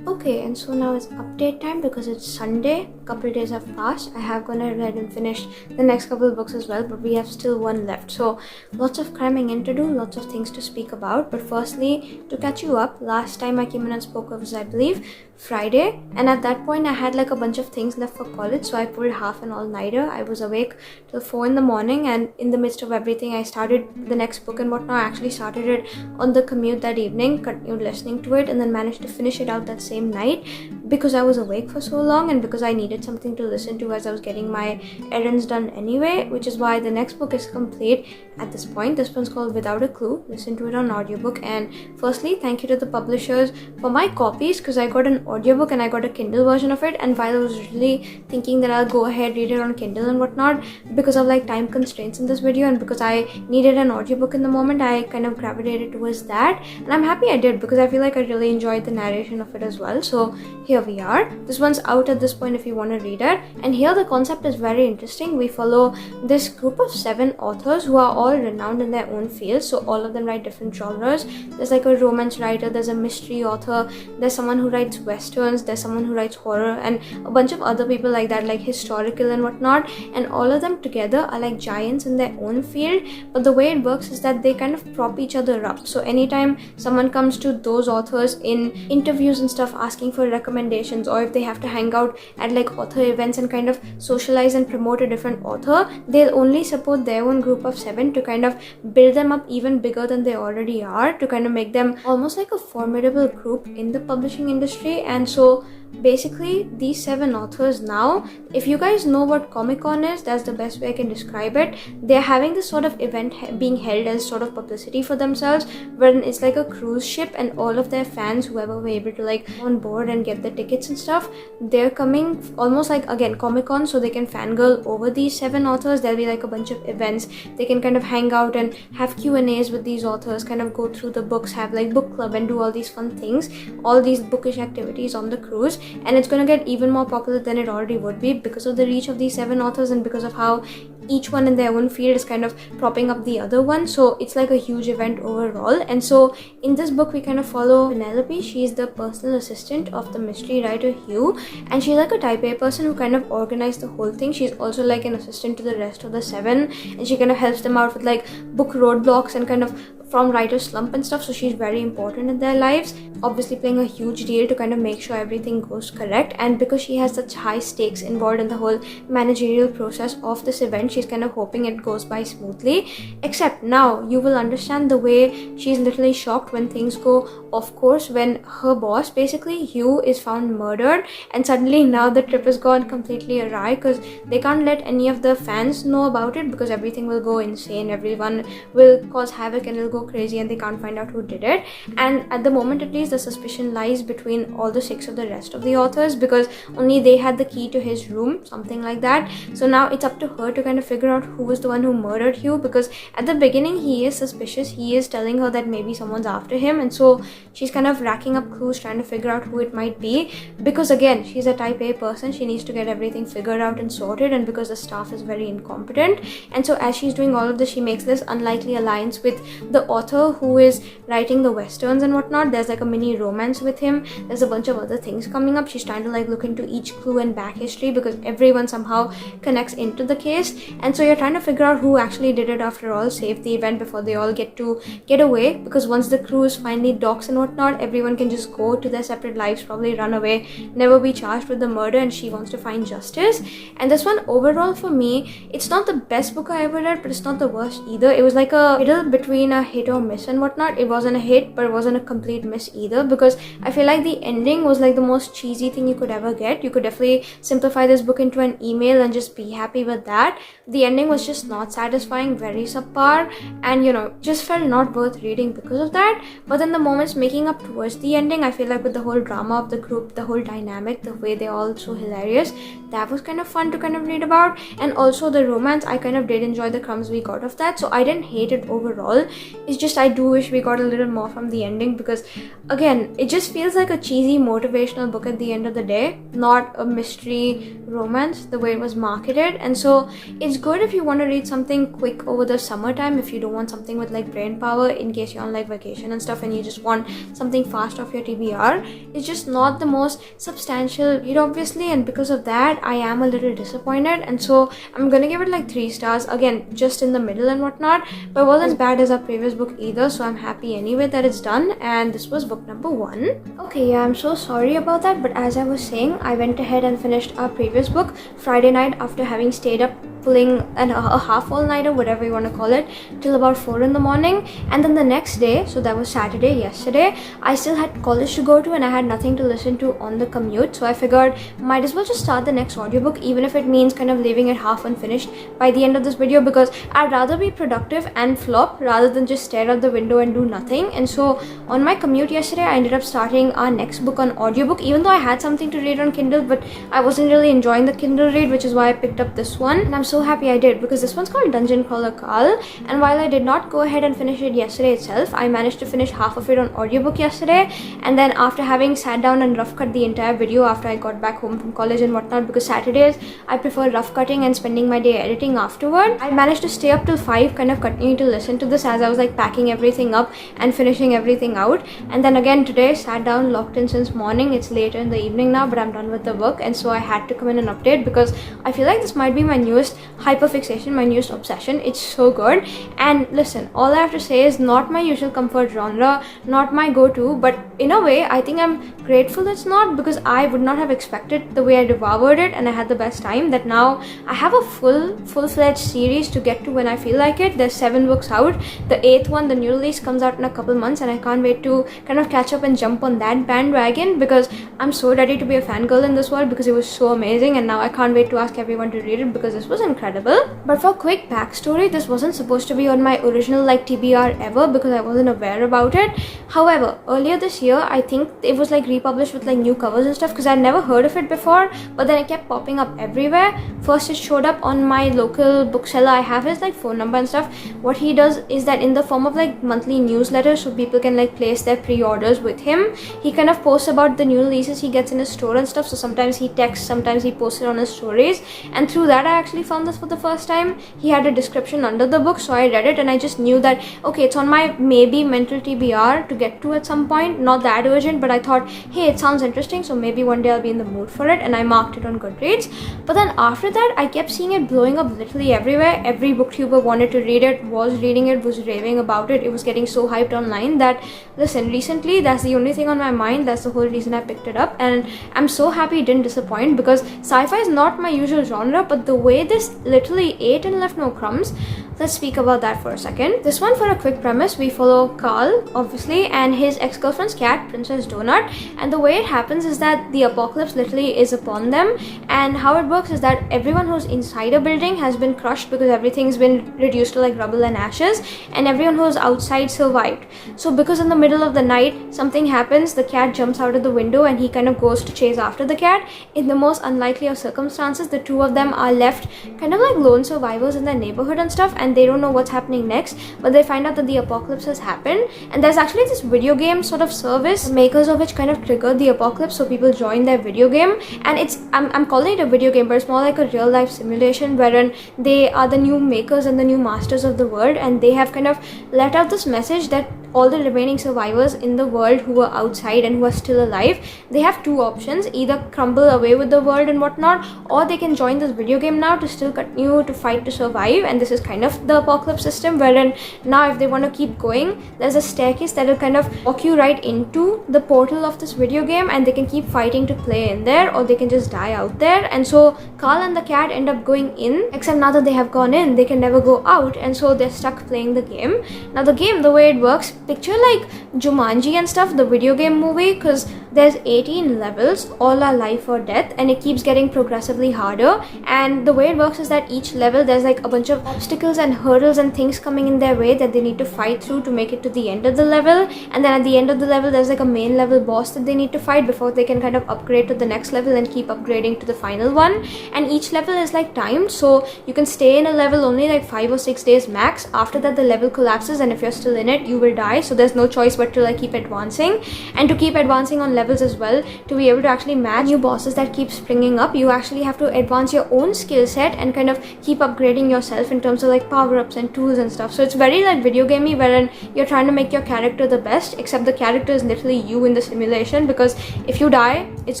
Okay, and so now it's update time because it's Sunday. A couple days have passed. I have gone ahead and finished the next couple of books as well, but we have still one left. So lots of cramming in to do, lots of things to speak about. But firstly, to catch you up, last time I came in and spoke was, I believe, Friday, and at that point I had like a bunch of things left for college, so I pulled half an all-nighter. I was awake till 4 in the morning, and in the midst of everything I started the next book and whatnot. I actually started it on the commute that evening, continued listening to it, and then managed to finish it out that same night because I was awake for so long and because I needed something to listen to as I was getting my errands done anyway, which is why the next book is complete at this point. This one's called Without a Clue. Listen to it on audiobook. And firstly, thank you to the publishers for my copies because I got an audiobook and I got a Kindle version of it, and while I was really thinking that I'll go ahead read it on Kindle and whatnot, because of like time constraints in this video and because I needed an audiobook in the moment, I kind of gravitated towards that, and I'm happy I did because I feel like I really enjoyed the narration of it as well. So here we are. This one's out at this point if you want to read it, and here the concept is very interesting. We follow this group of 7 authors who are all renowned in their own fields, so all of them write different genres. There's like a romance writer, there's a mystery author, there's someone who writes westerns, there's someone who writes horror, and a bunch of other people like that, like historical and whatnot, and all of them together are like giants in their own field. But the way it works is that they kind of prop each other up, so anytime someone comes to those authors in interviews and stuff asking for recommendations, or if they have to hang out at like author events and kind of socialize and promote a different author, they'll only support their own group of 7 to kind of build them up even bigger than they already are, to kind of make them almost like a formidable group in the publishing industry. And so basically these 7 authors now, if you guys know what Comic-Con is, that's the best way I can describe it. They're having this sort of event being held as sort of publicity for themselves, wherein it's like a cruise ship and all of their fans, whoever were able to like on board and get the tickets and stuff, they're coming almost like again Comic-Con, so they can fangirl over these 7 authors. There'll be like a bunch of events, they can kind of hang out and have Q&As with these authors, kind of go through the books, have like book club and do all these fun things, all these bookish activities on the cruise. And it's going to get even more popular than it already would be because of the reach of these 7 authors and because of how each one in their own field is kind of propping up the other one. So it's like a huge event overall. And so in this book we kind of follow Penelope. She's the personal assistant of the mystery writer Hugh, and she's like a type A person who kind of organized the whole thing. She's also like an assistant to the rest of the 7, and she kind of helps them out with like book roadblocks and kind of from writer's slump and stuff. So she's very important in their lives, obviously playing a huge deal to kind of make sure everything goes correct. And because she has such high stakes involved in the whole managerial process of this event, she's kind of hoping it goes by smoothly. Except now you will understand the way she's literally shocked when things go off course, when her boss, basically Hugh, is found murdered, and suddenly now the trip has gone completely awry because they can't let any of the fans know about it because everything will go insane, everyone will cause havoc and it'll go crazy and they can't find out who did it. And at the moment at least the suspicion lies between all the 6 of the rest of the authors because only they had the key to his room, something like that. So now it's up to her to kind of figure out who was the one who murdered Hugh, because at the beginning he is suspicious, he is telling her that maybe someone's after him, and so she's kind of racking up clues trying to figure out who it might be, because again she's a type A person, she needs to get everything figured out and sorted, and because the staff is very incompetent. And so as she's doing all of this, she makes this unlikely alliance with the the author who is writing the westerns and whatnot, there's like a mini romance with him. There's a bunch of other things coming up. She's trying to like look into each clue and back history because everyone somehow connects into the case, and so you're trying to figure out who actually did it after all, save the event before they all get away, because once the crew is finally docks and whatnot, everyone can just go to their separate lives, probably run away, never be charged with the murder, and she wants to find justice. And this one overall for me, it's not the best book I ever read, but it's not the worst either. It was like a middle between a hit or miss and whatnot. It wasn't a hit, but it wasn't a complete miss either, because I feel like the ending was like the most cheesy thing you could ever get. You could definitely simplify this book into an email and just be happy with that. The ending was just not satisfying, very subpar, and just felt not worth reading because of that. But then the moments making up towards the ending, I feel like with the whole drama of the group, the whole dynamic, the way they're all so hilarious, that was kind of fun to kind of read about. And also the romance, I kind of did enjoy the crumbs we got of that, so I didn't hate it overall. It's just I do wish we got a little more from the ending, because again, it just feels like a cheesy motivational book at the end of the day, not a mystery romance the way it was marketed. And so it's good if you want to read something quick over the summertime, if you don't want something with like brain power in case you're on like vacation and stuff and you just want something fast off your TBR. It's just not the most substantial read, obviously, and because of that I am a little disappointed, and so I'm gonna give it like 3 stars, again just in the middle and whatnot, but it wasn't as bad as our previous book either, so I'm happy anyway that it's done. And this was book number 1. Okay, yeah, I'm so sorry about that, but as I was saying, I went ahead and finished our previous book Friday night after having stayed up pulling a half all-nighter, whatever you want to call it, till about 4 in the morning. And then the next day, so that was Saturday, yesterday, I still had college to go to and I had nothing to listen to on the commute, so I figured might as well just start the next audiobook, even if it means kind of leaving it half unfinished by the end of this video, because I'd rather be productive and flop rather than just stare out the window and do nothing. And so on my commute yesterday, I ended up starting our next book on audiobook, even though I had something to read on Kindle, but I wasn't really enjoying the Kindle read, which is why I picked up this one, and I'm so happy I did, because this one's called Dungeon Crawler Carl. And while I did not go ahead and finish it yesterday itself, I managed to finish half of it on audiobook yesterday. And then after having sat down and rough cut the entire video after I got back home from college and whatnot, because Saturdays I prefer rough cutting and spending my day editing afterward, I managed to stay up till 5 kind of continuing to listen to this as I was like packing everything up and finishing everything out. And then again today, sat down, locked in since morning. It's later in the evening now, but I'm done with the book, and so I had to come in and update, because I feel like this might be my newest hyperfixation, my newest obsession. It's so good. And listen, all I have to say is not my usual comfort genre, not my go-to, but in a way I think I'm grateful it's not, because I would not have expected the way I devoured it and I had the best time, that now I have a full-fledged series to get to when I feel like it. There's 7 books out. The 8th one, the new release, comes out in a couple months, and I can't wait to kind of catch up and jump on that bandwagon, because I'm so ready to be a fangirl in this world, because it was so amazing, and now I can't wait to ask everyone to read it because this was incredible. But for quick backstory, this wasn't supposed to be on my original like TBR ever, because I wasn't aware about it. However, earlier this year, I think it was like republished with like new covers and stuff, because I'd never heard of it before, but then it kept popping up everywhere. First it showed up on my local bookseller. I have his like phone number and stuff. What he does is that in the form of like monthly newsletters, so people can like place their pre-orders with him, he kind of posts about the new releases he gets in his store and stuff. So sometimes he texts, sometimes he posts it on his stories, and through that I actually found this for the first time. He had a description under the book, so I read it and I just knew that okay, it's on my maybe mental TBR to get to at some point, not that urgent, but I thought, hey, it sounds interesting, so maybe one day I'll be in the mood for it, and I marked it on Goodreads. But then after that, I kept seeing it blowing up literally everywhere. Every booktuber wanted to read it, was reading it, was raving about it. It was getting so hyped online that, listen, recently that's the only thing on my mind. That's the whole reason I picked it up, and I'm so happy it didn't disappoint, because sci-fi is not my usual genre, but the way this literally ate and left no crumbs. Let's speak about that for a second. This one, for a quick premise, we follow Carl, obviously, and his ex-girlfriend's cat, Princess Donut, and the way it happens is that the apocalypse literally is upon them, and how it works is that everyone who's inside a building has been crushed because everything's been reduced to like rubble and ashes, and everyone who's outside survived. So because in the middle of the night something happens, the cat jumps out of the window and he kind of goes to chase after the cat. In the most unlikely of circumstances, the two of them are left kind of like lone survivors in their neighborhood and stuff, and they don't know what's happening next, but they find out that the apocalypse has happened. And there's actually this video game sort of service, the makers of which kind of triggered the apocalypse, so people join their video game. And it's I'm calling it a video game, but it's more like a real life simulation wherein they are the new makers and the new masters of the world, and they have kind of let out this message that all the remaining survivors in the world who are outside and who are still alive, they have two options: either crumble away with the world and whatnot, or they can join this video game now to still continue to fight to survive. And this is kind of the apocalypse system, wherein now if they want to keep going, there's a staircase that will kind of walk you right into the portal of this video game, and they can keep fighting to play in there, or they can just die out there. And so Carl and the cat end up going in, except now that they have gone in, they can never go out, and so they're stuck playing the game. Now the game, the way it works, picture like Jumanji and stuff, the video game movie, because there's 18 levels, all are life or death, and it keeps getting progressively harder. And the way it works is that each level there's like a bunch of obstacles and hurdles and things coming in their way that they need to fight through to make it to the end of the level. And then at the end of the level there's like a main level boss that they need to fight before they can kind of upgrade to the next level and keep upgrading to the final one. And each level is like timed, so you can stay in a level only like 5 or 6 days max. After that the level collapses, and if you're still in it you will die, so there's no choice but to like keep advancing. And to keep advancing on levels as well, to be able to actually match new bosses that keep springing up, you actually have to advance your own skill set and kind of keep upgrading yourself in terms of like power-ups and tools and stuff. So it's very like video gamey, wherein you're trying to make your character the best, except the character is literally you in the simulation, because if you die it's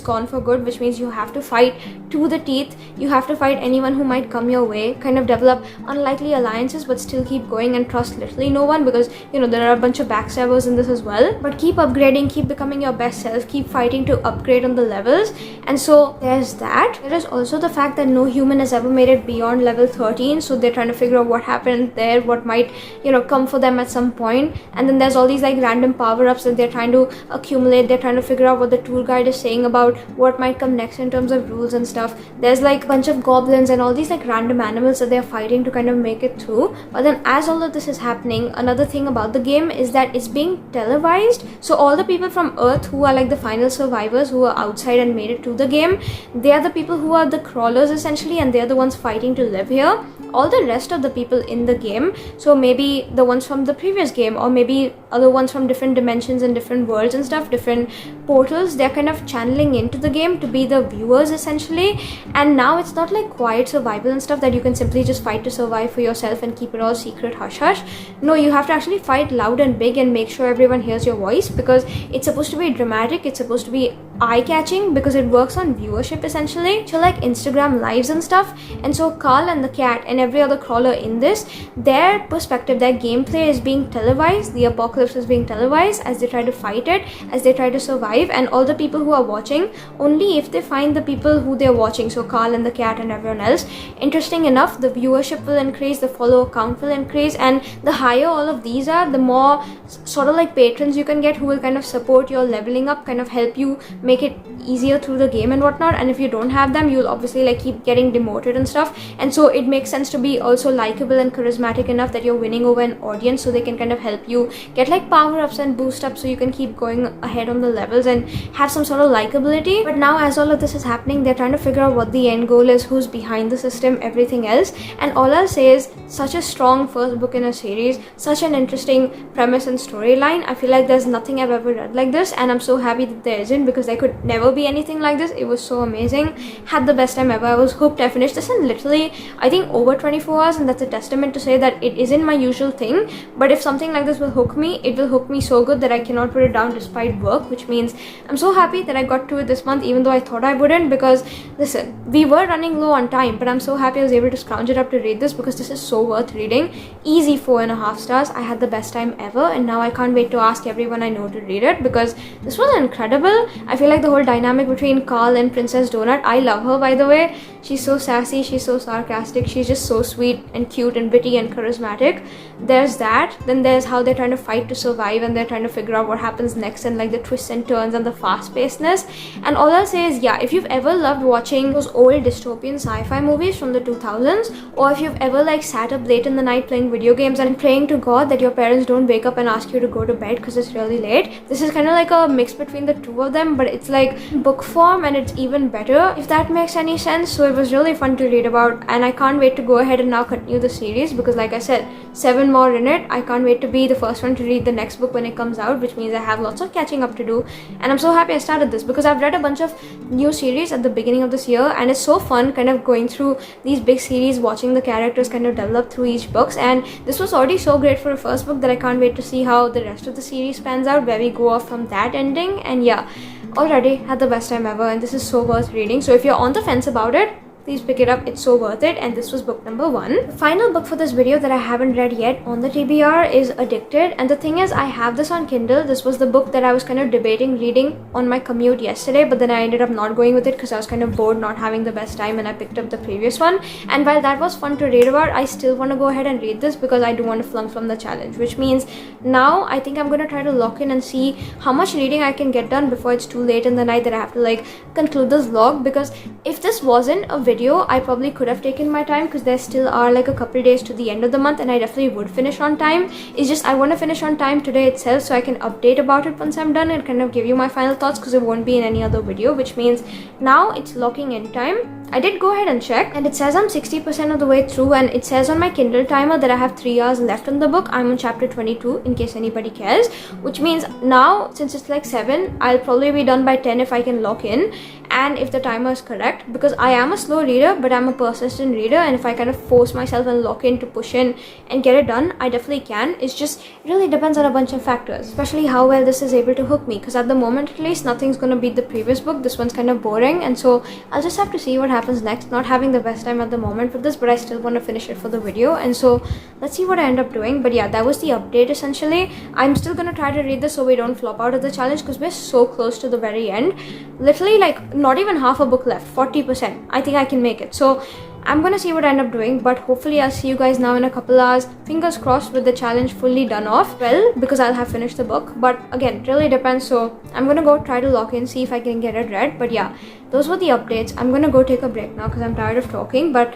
gone for good, which means you have to fight to the teeth. You have to fight anyone who might come your way, kind of develop unlikely alliances but still keep going and trust literally no one, because you know there are a bunch of backstabbers in this as well. But keep upgrading, keep becoming your best self, keep fighting to upgrade on the levels. And so there's that. There is also the fact that no human has ever made it beyond level 13, so they're trying to figure out what happened there, what might, you know, come for them at some point. And then there's all these like random power-ups that they're trying to accumulate. They're trying to figure out what the tour guide is saying about what might come next in terms of rules and stuff. There's like a bunch of goblins and all these like random animals that they're fighting to kind of make it through. But then as all of this is happening, another thing about the game is that it's being televised. So all the people from Earth who are like the final survivors who are outside and made it to the game, they are the people who are the crawlers essentially, and they're the ones fighting to live here. All the rest of the people in the game, so maybe the ones from the previous game, or maybe other ones from different dimensions and different worlds and stuff, different portals, they're kind of channeling into the game to be the viewers essentially. And now it's not like quiet survival and stuff that you can simply just fight to survive for yourself and keep it all secret hush hush. No, you have to actually fight loud and big and make sure everyone hears your voice, because it's supposed to be dramatic, it's supposed to be eye-catching, because it works on viewership essentially, so like Instagram lives and stuff. And so Carl and the cat and every other crawler in this, their perspective, their gameplay is being televised, the apocalypse is being televised as they try to fight it, as they try to survive. And all the people who are watching, only if they find the people who they're watching, so Carl and the cat and everyone else, interesting enough, the viewership will increase, the follower count will increase, and the higher all of these are, the more sort of like patrons you can get who will kind of support your leveling up, kind of help you make it easier through the game and whatnot. And if you don't have them, you'll obviously like keep getting demoted and stuff. And so it makes sense to be also likable and charismatic enough that you're winning over an audience, so they can kind of help you get like power-ups and boost up, so you can keep going ahead on the levels and have some sort of likability. But now as all of this is happening, they're trying to figure out what the end goal is, who's behind the system, everything else. And all I'll say is, such a strong first book in a series, such an interesting premise and storyline. I feel like there's nothing I've ever read like this, and I'm so happy that there isn't, because there could never be anything like this. It was so amazing, had the best time ever. I was hooked. I finished this in literally I think over 24 hours, and that's a testament to say that it isn't my usual thing. But if something like this will hook me, it will hook me so good that I cannot put it down despite work, which means I'm so happy that I got to it this month, even though I thought I wouldn't. Because listen, we were running low on time, but I'm so happy I was able to scrounge it up to read this, because this is so worth reading. Easy 4.5 stars. I had the best time ever, and now I can't wait to ask everyone I know to read it, because this was incredible. I feel like the whole dynamic between Carl and Princess Donut, I love her, by the way. She's so sassy, she's so sarcastic, she's just so sweet and cute and witty and charismatic. There's that. Then there's how they're trying to fight fight to survive, and they're trying to figure out what happens next, and like the twists and turns and the fast-pacedness. And all I'll say is, yeah, if you've ever loved watching those old dystopian sci-fi movies from the 2000s, or if you've ever like sat up late in the night playing video games and praying to God that your parents don't wake up and ask you to go to bed because it's really late, this is kind of like a mix between the two of them, but it's like book form, and it's even better, if that makes any sense. So it was really fun to read about, and I can't wait to go ahead and now continue the series, because like I said, 7 more in it. I can't wait to be the first one to read the next book when it comes out, which means I have lots of catching up to do. And I'm so happy I started this, because I've read a bunch of new series at the beginning of this year, and it's so fun kind of going through these big series, watching the characters kind of develop through each books. And this was already so great for a first book that I can't wait to see how the rest of the series pans out, where we go off from that ending. And yeah, already had the best time ever, and this is so worth reading. So if you're on the fence about it, please pick it up, it's so worth it. And this was book number 1. The final book for this video that I haven't read yet on the TBR is Addicted. And the thing is, I have this on Kindle. This was the book that I was kind of debating reading on my commute yesterday, but then I ended up not going with it because I was kind of bored, not having the best time, and I picked up the previous one. And while that was fun to read about, I still want to go ahead and read this because I do want to flunk from the challenge, which means now I think I'm going to try to lock in and see how much reading I can get done before it's too late in the night that I have to like conclude this vlog. Because if this wasn't a video, I probably could have taken my time, because there still are like a couple days to the end of the month, and I definitely would finish on time. It's just I want to finish on time today itself, so I can update about it once I'm done and kind of give you my final thoughts, because it won't be in any other video, which means now it's locking in time. I did go ahead and check, and it says I'm 60% of the way through, and it says on my Kindle timer that I have 3 hours left on the book. I'm on chapter 22 in case anybody cares, which means now since it's like 7, I'll probably be done by 10 if I can lock in, and if the timer is correct, because I am a slow reader but I'm a persistent reader, and if I kind of force myself and lock in to push in and get it done, I definitely can. It's just it really depends on a bunch of factors, especially how well this is able to hook me, because at the moment at least nothing's gonna beat the previous book. This one's kind of boring, and so I'll just have to see what happens next. Not having the best time at the moment with this, but I still want to finish it for the video, and so let's see what I end up doing. But yeah, that was the update essentially. I'm still gonna try to read this so we don't flop out of the challenge, because we're so close to the very end. Literally like not even half a book left, 40%. I think I can make it. So I'm gonna see what I end up doing, but hopefully I'll see you guys now in a couple hours. Fingers crossed with the challenge fully done off, well, because I'll have finished the book. But again, it really depends, so I'm gonna go try to lock in, see if I can get it read. But yeah, those were the updates. I'm gonna go take a break now because I'm tired of talking. But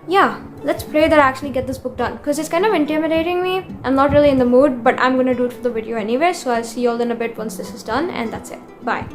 yeah, let's pray that I actually get this book done, because it's kind of intimidating me. I'm not really in the mood, but I'm gonna do it for the video anyway. So I'll see you all in a bit once this is done, and that's it. Bye.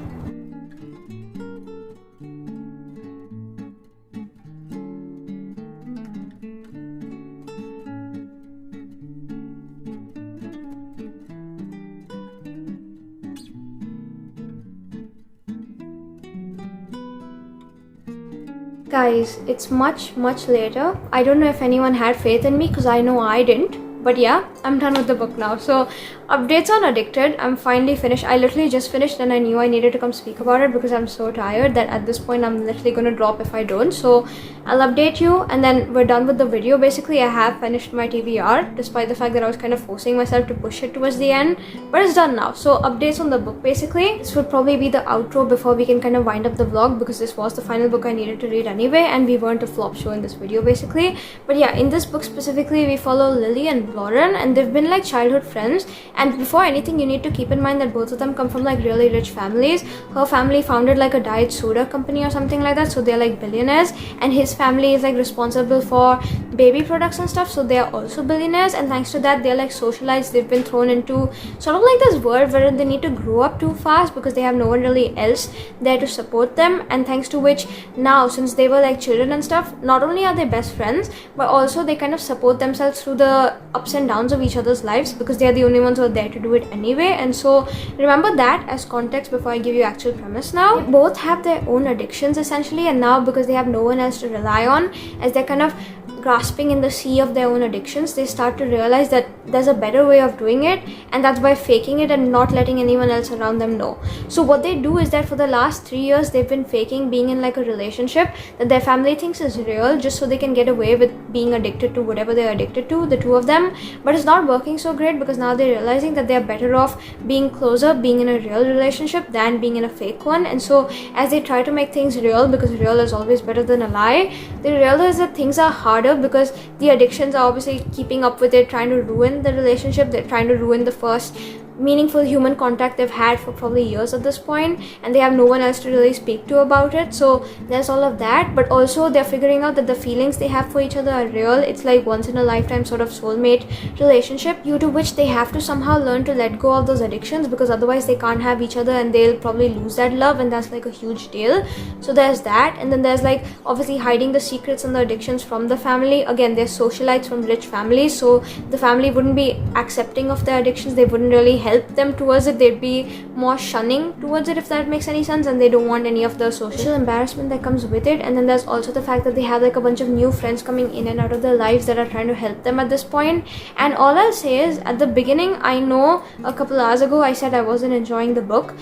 Guys, it's much later. I don't know if anyone had faith in me, because I know I didn't. But yeah, I'm done with the book now. So updates on Addicted, I'm finally finished. I literally just finished, and I knew I needed to come speak about it because I'm so tired that at this point I'm literally gonna drop if I don't. So I'll update you, and then we're done with the video. Basically, I have finished my TBR despite the fact that I was kind of forcing myself to push it towards the end, but it's done now. So updates on the book basically. This would probably be the outro before we can kind of wind up the vlog, because this was the final book I needed to read anyway, and we weren't a flop show in this video basically. But yeah, in this book specifically, we follow Lily and Lauren, and they've been like childhood friends. And before anything, you need to keep in mind that both of them come from like really rich families. Her family founded like a diet soda company or something like that, so they're like billionaires, and his family is like responsible for baby products and stuff, so they're also billionaires. And thanks to that, they're like socialized. They've been thrown into sort of like this world where they need to grow up too fast because they have no one really else there to support them. And thanks to which now, since they were like children and stuff, not only are they best friends, but also they kind of support themselves through the ups and downs of each other's lives, because they are the only ones who are there to do it anyway. And so remember that as context before I give you actual premise. Now they both have their own addictions essentially, and now because they have no one else to rely on, as they're kind of grasping in the sea of their own addictions, they start to realize that there's a better way of doing it, and that's by faking it and not letting anyone else around them know. So what they do is that for the last 3 years they've been faking being in like a relationship that their family thinks is real, just so they can get away with being addicted to whatever they're addicted to, the two of them. But it's not working so great, because now they're realizing that they're better off being closer, being in a real relationship, than being in a fake one. And so as they try to make things real, because real is always better than a lie, they realize that things are harder better, because the addictions are obviously keeping up with it, trying to ruin the relationship. They're trying to ruin the first meaningful human contact they've had for probably years at this point, and they have no one else to really speak to about it. So there's all of that, but also they're figuring out that the feelings they have for each other are real. It's like once in a lifetime sort of soulmate relationship, due to which they have to somehow learn to let go of those addictions, because otherwise they can't have each other and they'll probably lose that love, and that's like a huge deal. So there's that. And then there's like obviously hiding the secrets and the addictions from the family. Again, they're socialites from rich families, so the family wouldn't be accepting of their addictions. They wouldn't really help them towards it. They'd be more shunning towards it, if that makes any sense, and they don't want any of the social embarrassment that comes with it. And then there's also the fact that they have like a bunch of new friends coming in and out of their lives that are trying to help them at this point. And all I'll say is, at the beginning, I know a couple hours ago I said I wasn't enjoying the book,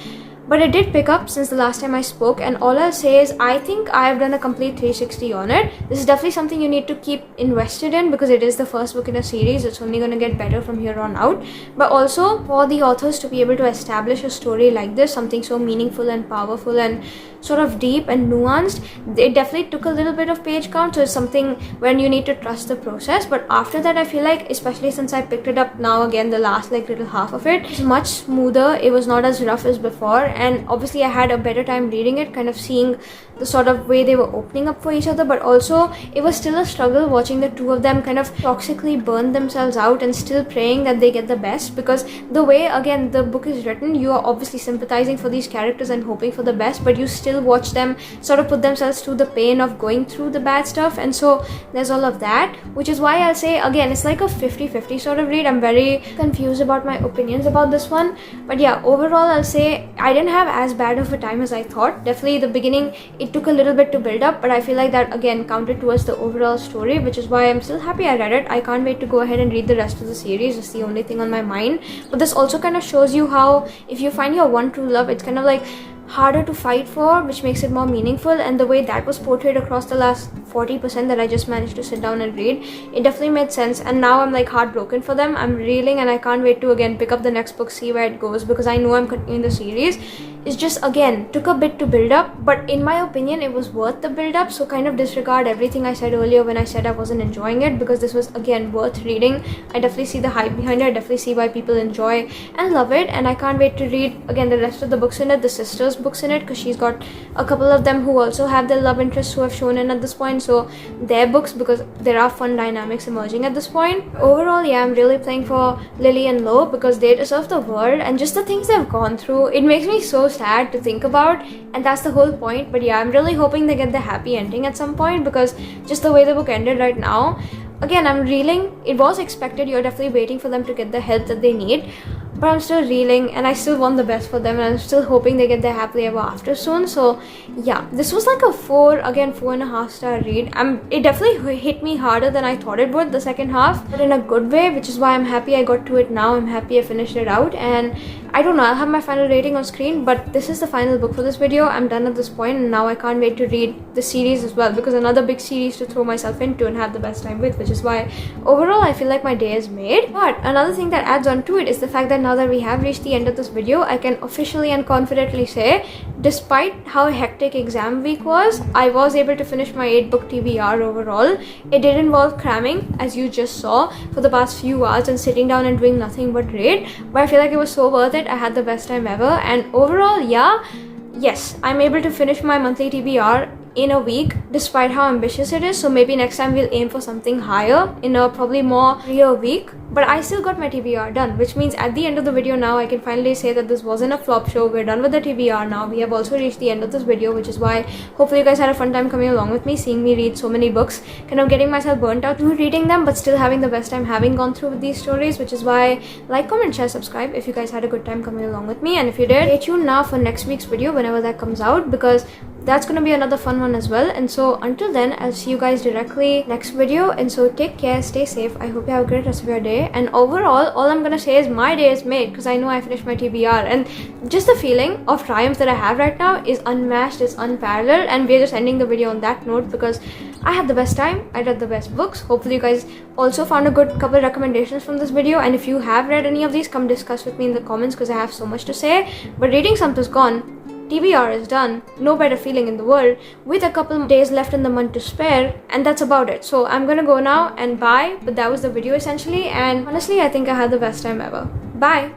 but it did pick up since the last time I spoke, and all I'll say is I think I've done a complete 360 on it. This is definitely something you need to keep invested in, because it is the first book in a series. It's only going to get better from here on out. But also for the authors to be able to establish a story like this, something so meaningful and powerful and sort of deep and nuanced, it definitely took a little bit of page count. So it's something when you need to trust the process. But after that, I feel like, especially since I picked it up now again, the last like little half of it, it's much smoother. It was not as rough as before, and obviously I had a better time reading it, kind of seeing the sort of way they were opening up for each other. But also it was still a struggle watching the two of them kind of toxically burn themselves out and still praying that they get the best, because the way again the book is written, you are obviously sympathizing for these characters and hoping for the best, but you still watch them sort of put themselves through the pain of going through the bad stuff. And so there's all of that, which is why I'll say again, it's like a 50-50 sort of read. I'm very confused about my opinions about this one, but yeah, overall I'll say I didn't have as bad of a time as I thought. Definitely the beginning, it took a little bit to build up, but I feel like that again counted towards the overall story, which is why I'm still happy I read it. I can't wait to go ahead and read the rest of the series. It's the only thing on my mind. But this also kind of shows you how if you find your one true love, it's kind of like harder to fight for, which makes it more meaningful. And the way that was portrayed across the last 40% that I just managed to sit down and read, it definitely made sense. And now I'm like heartbroken for them. I'm reeling, and I can't wait to again pick up the next book, see where it goes, because I know I'm continuing the series. It's just again took a bit to build up, but in my opinion it was worth the build up. So kind of disregard everything I said earlier when I said I wasn't enjoying it, because this was again worth reading. I definitely see the hype behind it. I definitely see why people enjoy and love it, and I can't wait to read again the rest of the books in it, the sisters books in it, because she's got a couple of them who also have their love interests who have shown in at this point, so their books, because there are fun dynamics emerging at this point. Overall, yeah, I'm really playing for Lily and Lo, because they deserve the world, and just the things they've gone through, it makes me so sad to think about, and that's the whole point. But yeah, I'm really hoping they get the happy ending at some point, because just the way the book ended right now, again, I'm reeling. It was expected. You're definitely waiting for them to get the help that they need, but I'm still reeling, and I still want the best for them, and I'm still hoping they get their happily ever after soon. So yeah, this was like a 4.5 star read. It definitely hit me harder than I thought it would, the second half, but in a good way, which is why I'm happy I got to it now. I'm happy I finished it out, and I don't know, I'll have my final rating on screen, but this is the final book for this video. I'm done at this point, and now I can't wait to read the series as well, because another big series to throw myself into and have the best time with, which is why overall I feel like my day is made. But another thing that adds on to it is the fact that now that we have reached the end of this video, I can officially and confidently say, despite how hectic exam week was, I was able to finish my 8-book TBR overall. It did involve cramming, as you just saw, for the past few hours and sitting down and doing nothing but read, but I feel like it was so worth it. I had the best time ever, and overall, yeah, yes, I'm able to finish my monthly TBR in a week, despite how ambitious it is. So maybe next time we'll aim for something higher in a probably more real week. But I still got my TBR done, which means at the end of the video now I can finally say that this wasn't a flop show. We're done with the TBR now. We have also reached the end of this video, which is why hopefully you guys had a fun time coming along with me, seeing me read so many books, kind of getting myself burnt out through reading them, but still having the best time having gone through with these stories, which is why like, comment, share, subscribe if you guys had a good time coming along with me. And if you did, stay tuned now for next week's video whenever that comes out, because that's gonna be another fun one as well. And so until then, I'll see you guys directly next video, and so take care, stay safe. I hope you have a great rest of your day, and overall all I'm gonna say is my day is made, because I know I finished my TBR, and just the feeling of triumph that I have right now is unmatched, it's unparalleled. And we're just ending the video on that note, because I had the best time, I read the best books. Hopefully you guys also found a good couple recommendations from this video, and if you have read any of these, come discuss with me in the comments, because I have so much to say. But reading something's gone. TBR is done, no better feeling in the world, with a couple days left in the month to spare, and that's about it. So I'm gonna go now and bye, but that was the video essentially, and honestly I think I had the best time ever. Bye!